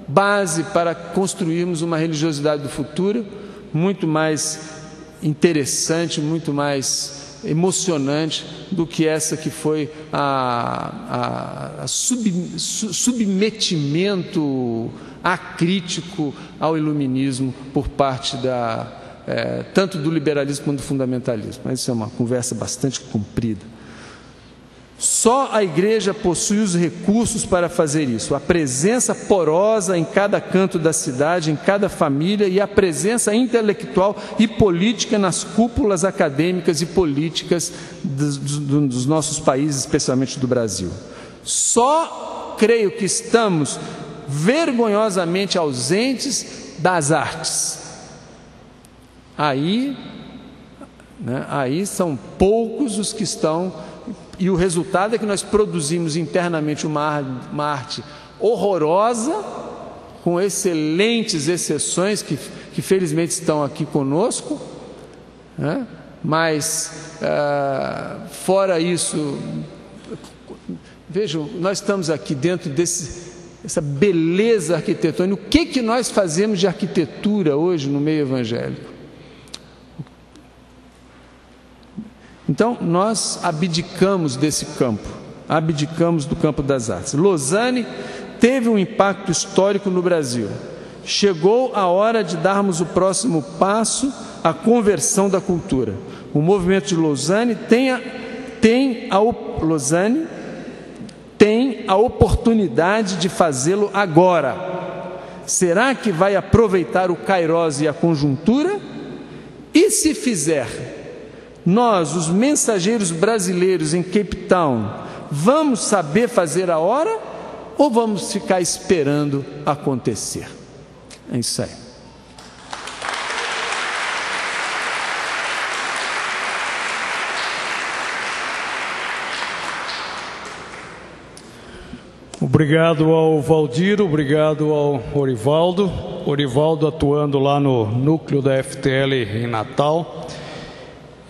base para construirmos uma religiosidade do futuro muito mais interessante, muito mais emocionante do que essa que foi submetimento acrítico ao iluminismo por parte tanto do liberalismo quanto do fundamentalismo. Mas isso é uma conversa bastante comprida. Só a igreja possui os recursos para fazer isso, a presença porosa em cada canto da cidade, em cada família, e a presença intelectual e política nas cúpulas acadêmicas e políticas dos nossos países, especialmente do Brasil. Só creio que estamos vergonhosamente ausentes das artes. Aí são poucos os que estão. E o resultado é que nós produzimos internamente uma arte horrorosa, com excelentes exceções que felizmente estão aqui conosco, né? Mas, fora isso, vejam, nós estamos aqui dentro dessa beleza arquitetônica. O que nós fazemos de arquitetura hoje no meio evangélico? Então, nós abdicamos desse campo, abdicamos do campo das artes. Lausanne teve um impacto histórico no Brasil. Chegou a hora de darmos o próximo passo, a conversão da cultura. O movimento de Lausanne tem a oportunidade de fazê-lo agora. Será que vai aproveitar o Kairos e a conjuntura? E se fizer, nós, os mensageiros brasileiros em Cape Town, vamos saber fazer a hora ou vamos ficar esperando acontecer? É isso aí. Obrigado ao Valdir, obrigado ao Orivaldo. Orivaldo atuando lá no núcleo da FTL em Natal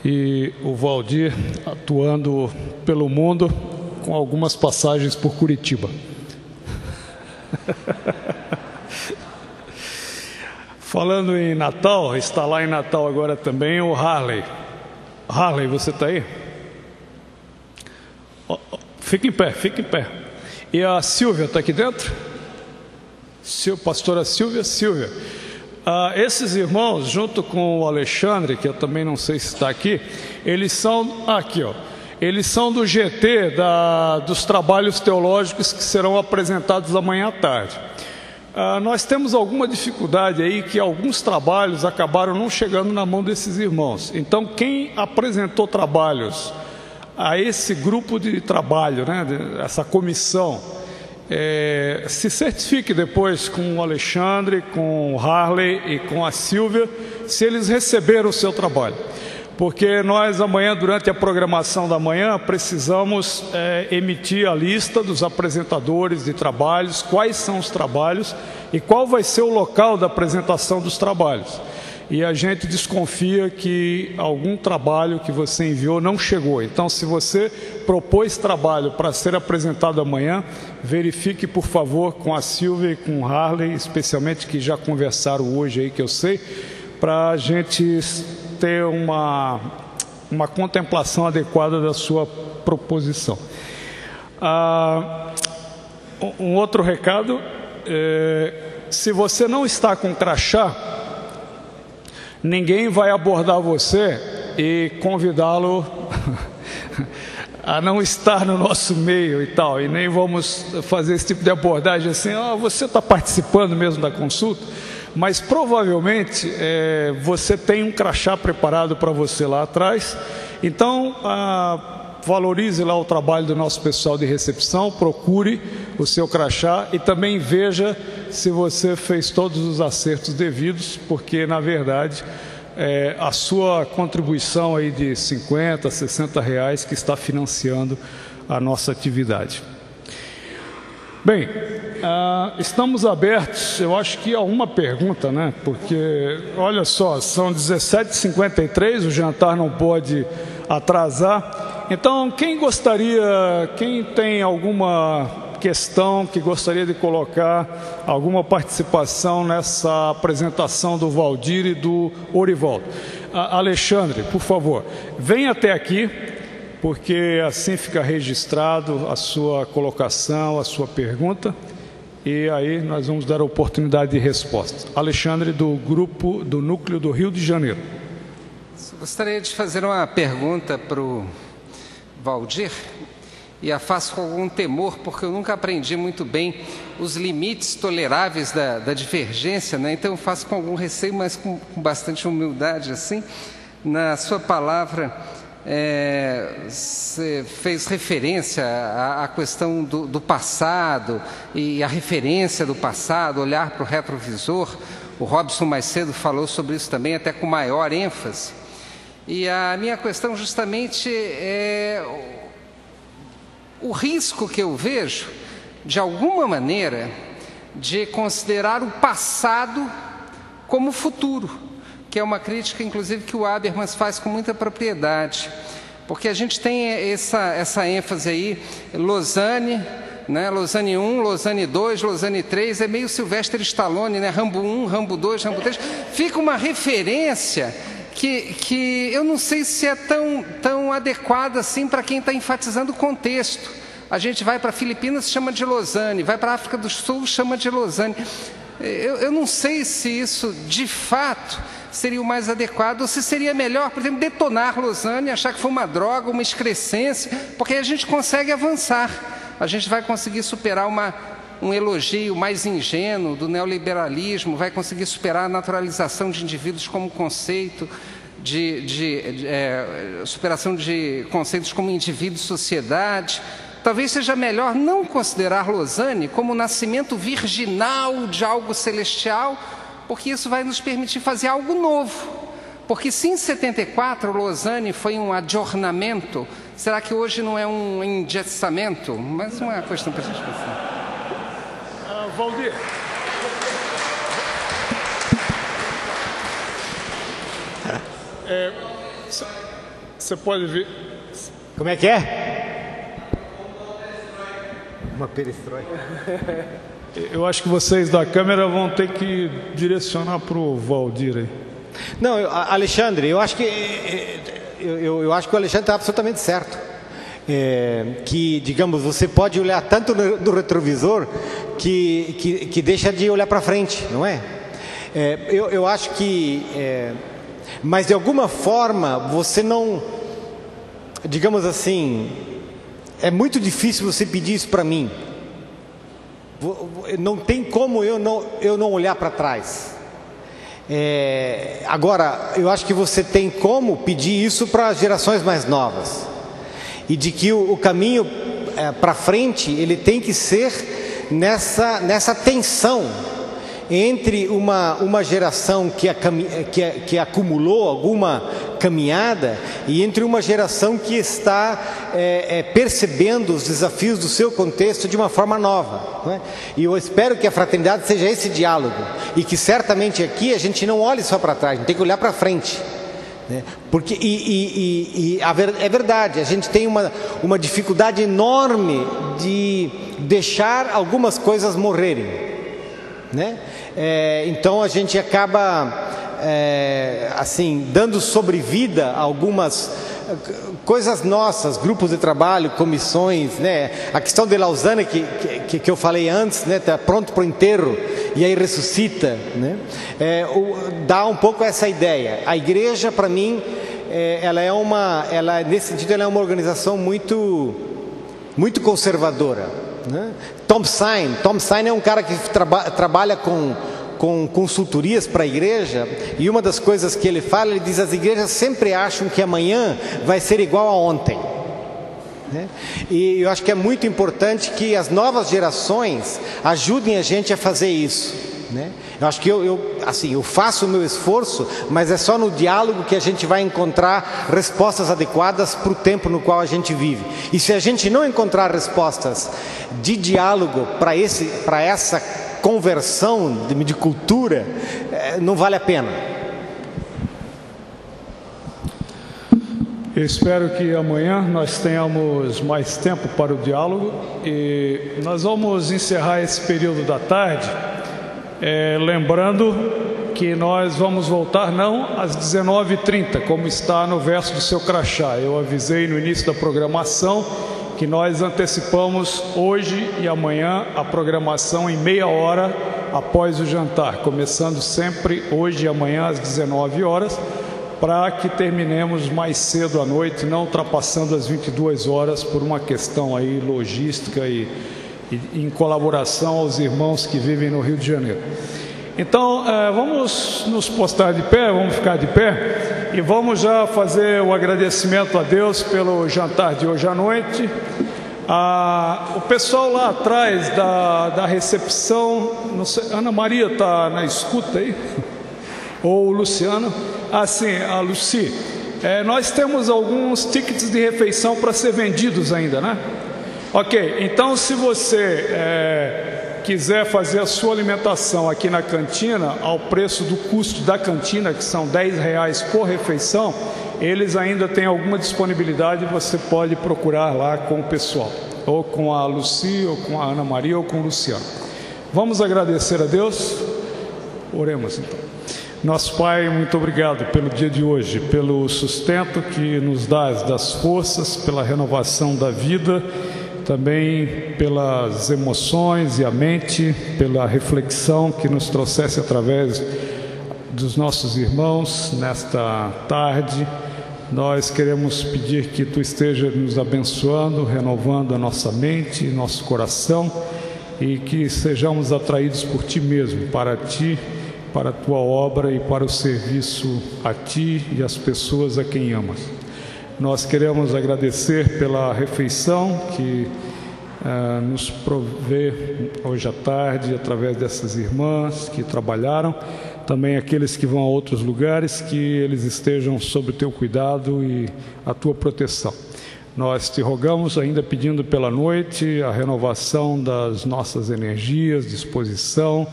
e o Valdir atuando pelo mundo com algumas passagens por Curitiba. Falando em Natal, está lá em Natal agora também o Harley. Harley, você está aí? Fica em pé, fica em pé. E a Silvia está aqui dentro? Pastora Silvia. Esses irmãos, junto com o Alexandre, que eu também não sei se está aqui, eles são, aqui ó, eles são do GT, dos trabalhos teológicos que serão apresentados amanhã à tarde. Nós temos alguma dificuldade aí que alguns trabalhos acabaram não chegando na mão desses irmãos. Então, quem apresentou trabalhos a esse grupo de trabalho, né, essa comissão, se certifique depois com o Alexandre, com o Harley e com a Silvia, se eles receberam o seu trabalho. Porque nós amanhã, durante a programação da manhã, precisamos emitir a lista dos apresentadores de trabalhos, quais são os trabalhos e qual vai ser o local da apresentação dos trabalhos. E a gente desconfia que algum trabalho que você enviou não chegou. Então, se você propôs trabalho para ser apresentado amanhã, verifique, por favor, com a Silvia e com o Harley, especialmente que já conversaram hoje aí, que eu sei, para a gente ter uma contemplação adequada da sua proposição. Um outro recado, se você não está com crachá, ninguém vai abordar você e convidá-lo a não estar no nosso meio e tal, e nem vamos fazer esse tipo de abordagem assim, você está participando mesmo da consulta, mas provavelmente você tem um crachá preparado para você lá atrás, então valorize lá o trabalho do nosso pessoal de recepção, procure o seu crachá e também veja se você fez todos os acertos devidos, porque na verdade a sua contribuição aí de 50, 60 reais que está financiando a nossa atividade. Bem, estamos abertos, eu acho que a uma pergunta, né? Porque, olha só, são 17h53, o jantar não pode atrasar. Então, quem tem alguma questão que gostaria de colocar, alguma participação nessa apresentação do Valdir e do Orivaldo? Alexandre, por favor, venha até aqui, porque assim fica registrado a sua colocação, a sua pergunta, e aí nós vamos dar a oportunidade de resposta. Alexandre, do grupo do Núcleo do Rio de Janeiro. Gostaria de fazer uma pergunta para o Valdir, e a faço com algum temor, porque eu nunca aprendi muito bem os limites toleráveis da divergência, né? Então eu faço com algum receio, mas com bastante humildade, assim. Na sua palavra, você fez referência à questão do passado e a referência do passado, olhar para o retrovisor. O Robson mais cedo falou sobre isso também, até com maior ênfase. E a minha questão justamente é o risco que eu vejo, de alguma maneira, de considerar o passado como futuro, que é uma crítica, inclusive, que o Habermas faz com muita propriedade, porque a gente tem essa ênfase aí, Lausanne, né? Lausanne 1, Lausanne 2, Lausanne 3, é meio Sylvester Stallone, né? Rambo 1, Rambo 2, Rambo 3, fica uma referência que eu não sei se é tão adequada assim para quem está enfatizando o contexto. A gente vai para Filipinas, chama de Lausanne, vai para a África do Sul, chama de Lausanne. Eu não sei se isso, de fato, seria o mais adequado, ou se seria melhor, por exemplo, detonar Lausanne, achar que foi uma droga, uma excrescência, porque aí a gente consegue avançar. A gente vai conseguir superar um elogio mais ingênuo do neoliberalismo, vai conseguir superar a naturalização de indivíduos como conceito, superação de conceitos como indivíduo e sociedade. Talvez seja melhor não considerar Lausanne como o nascimento virginal de algo celestial, porque isso vai nos permitir fazer algo novo. Porque se em 74 Lausanne foi um adjornamento, será que hoje não é um engessamento? Mas uma questão para a gente pensar. Valdir. Você pode ver. Como é que é? Uma perestroika. Eu acho que vocês da câmera vão ter que direcionar para o Valdir aí. Não, Alexandre, eu acho que eu acho que o Alexandre está absolutamente certo. Que, digamos, você pode olhar tanto no retrovisor que deixa de olhar para frente, não é? Eu acho que, mas de alguma forma você não, digamos assim, é muito difícil você pedir isso para mim. Não tem como eu não olhar para trás. Agora, eu acho que você tem como pedir isso para as gerações mais novas. E de que o caminho para frente, ele tem que ser nessa tensão entre uma geração que acumulou alguma caminhada e entre uma geração que está percebendo os desafios do seu contexto de uma forma nova, não é? E eu espero que a fraternidade seja esse diálogo e que certamente aqui a gente não olhe só para trás, a gente tem que olhar para frente, né? Porque é verdade, a gente tem uma dificuldade enorme de deixar algumas coisas morrerem, né? Então a gente acaba assim dando sobrevida a algumas coisas nossas, grupos de trabalho, comissões, né? A questão de Lausanne que eu falei antes, né? Tá pronto para o enterro e aí ressuscita, né? Dá um pouco essa ideia. A igreja, para mim, nesse sentido, ela é uma organização muito conservadora, né? Tom Sine é um cara que trabalha com consultorias para a igreja, e uma das coisas que ele fala, ele diz: as igrejas sempre acham que amanhã vai ser igual a ontem, né? E eu acho que é muito importante que as novas gerações ajudem a gente a fazer isso, né? Eu acho que eu faço o meu esforço, mas é só no diálogo que a gente vai encontrar respostas adequadas para o tempo no qual a gente vive. E se a gente não encontrar respostas de diálogo para essa conversão de cultura, não vale a pena. Eu espero que amanhã nós tenhamos mais tempo para o diálogo e nós vamos encerrar esse período da tarde lembrando que nós vamos voltar não às 19h30, como está no verso do seu crachá. Eu avisei no início da programação que nós antecipamos hoje e amanhã a programação em meia hora após o jantar, começando sempre hoje e amanhã às 19 horas, para que terminemos mais cedo à noite, não ultrapassando as 22 horas por uma questão aí logística e em colaboração aos irmãos que vivem no Rio de Janeiro. Então, vamos nos postar de pé, vamos ficar de pé e vamos já fazer o agradecimento a Deus pelo jantar de hoje à noite. O pessoal lá atrás da recepção, não sei, Ana Maria está na escuta aí? Ou o Luciano? Sim, a Luci. Nós temos alguns tickets de refeição para ser vendidos ainda, né? Ok, então se você quiser fazer a sua alimentação aqui na cantina, ao preço do custo da cantina, que são R$10 por refeição, eles ainda têm alguma disponibilidade, você pode procurar lá com o pessoal, ou com a Luci, ou com a Ana Maria, ou com o Luciano. Vamos agradecer a Deus? Oremos então. Nosso Pai, muito obrigado pelo dia de hoje, pelo sustento que nos dás das forças, pela renovação da vida, também pelas emoções e a mente, pela reflexão que nos trouxesse através dos nossos irmãos nesta tarde. Nós queremos pedir que Tu esteja nos abençoando, renovando a nossa mente e nosso coração, e que sejamos atraídos por Ti mesmo, para Ti, para a Tua obra e para o serviço a Ti e às pessoas a quem amas. Nós queremos agradecer pela refeição que nos provê hoje à tarde, através dessas irmãs que trabalharam, também aqueles que vão a outros lugares, que eles estejam sob o Teu cuidado e a Tua proteção. Nós te rogamos, ainda pedindo pela noite, a renovação das nossas energias, disposição,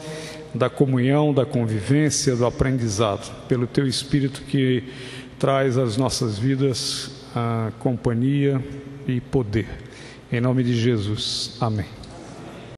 da comunhão, da convivência, do aprendizado, pelo Teu Espírito que traz às nossas vidas a companhia e poder. Em nome de Jesus. Amém.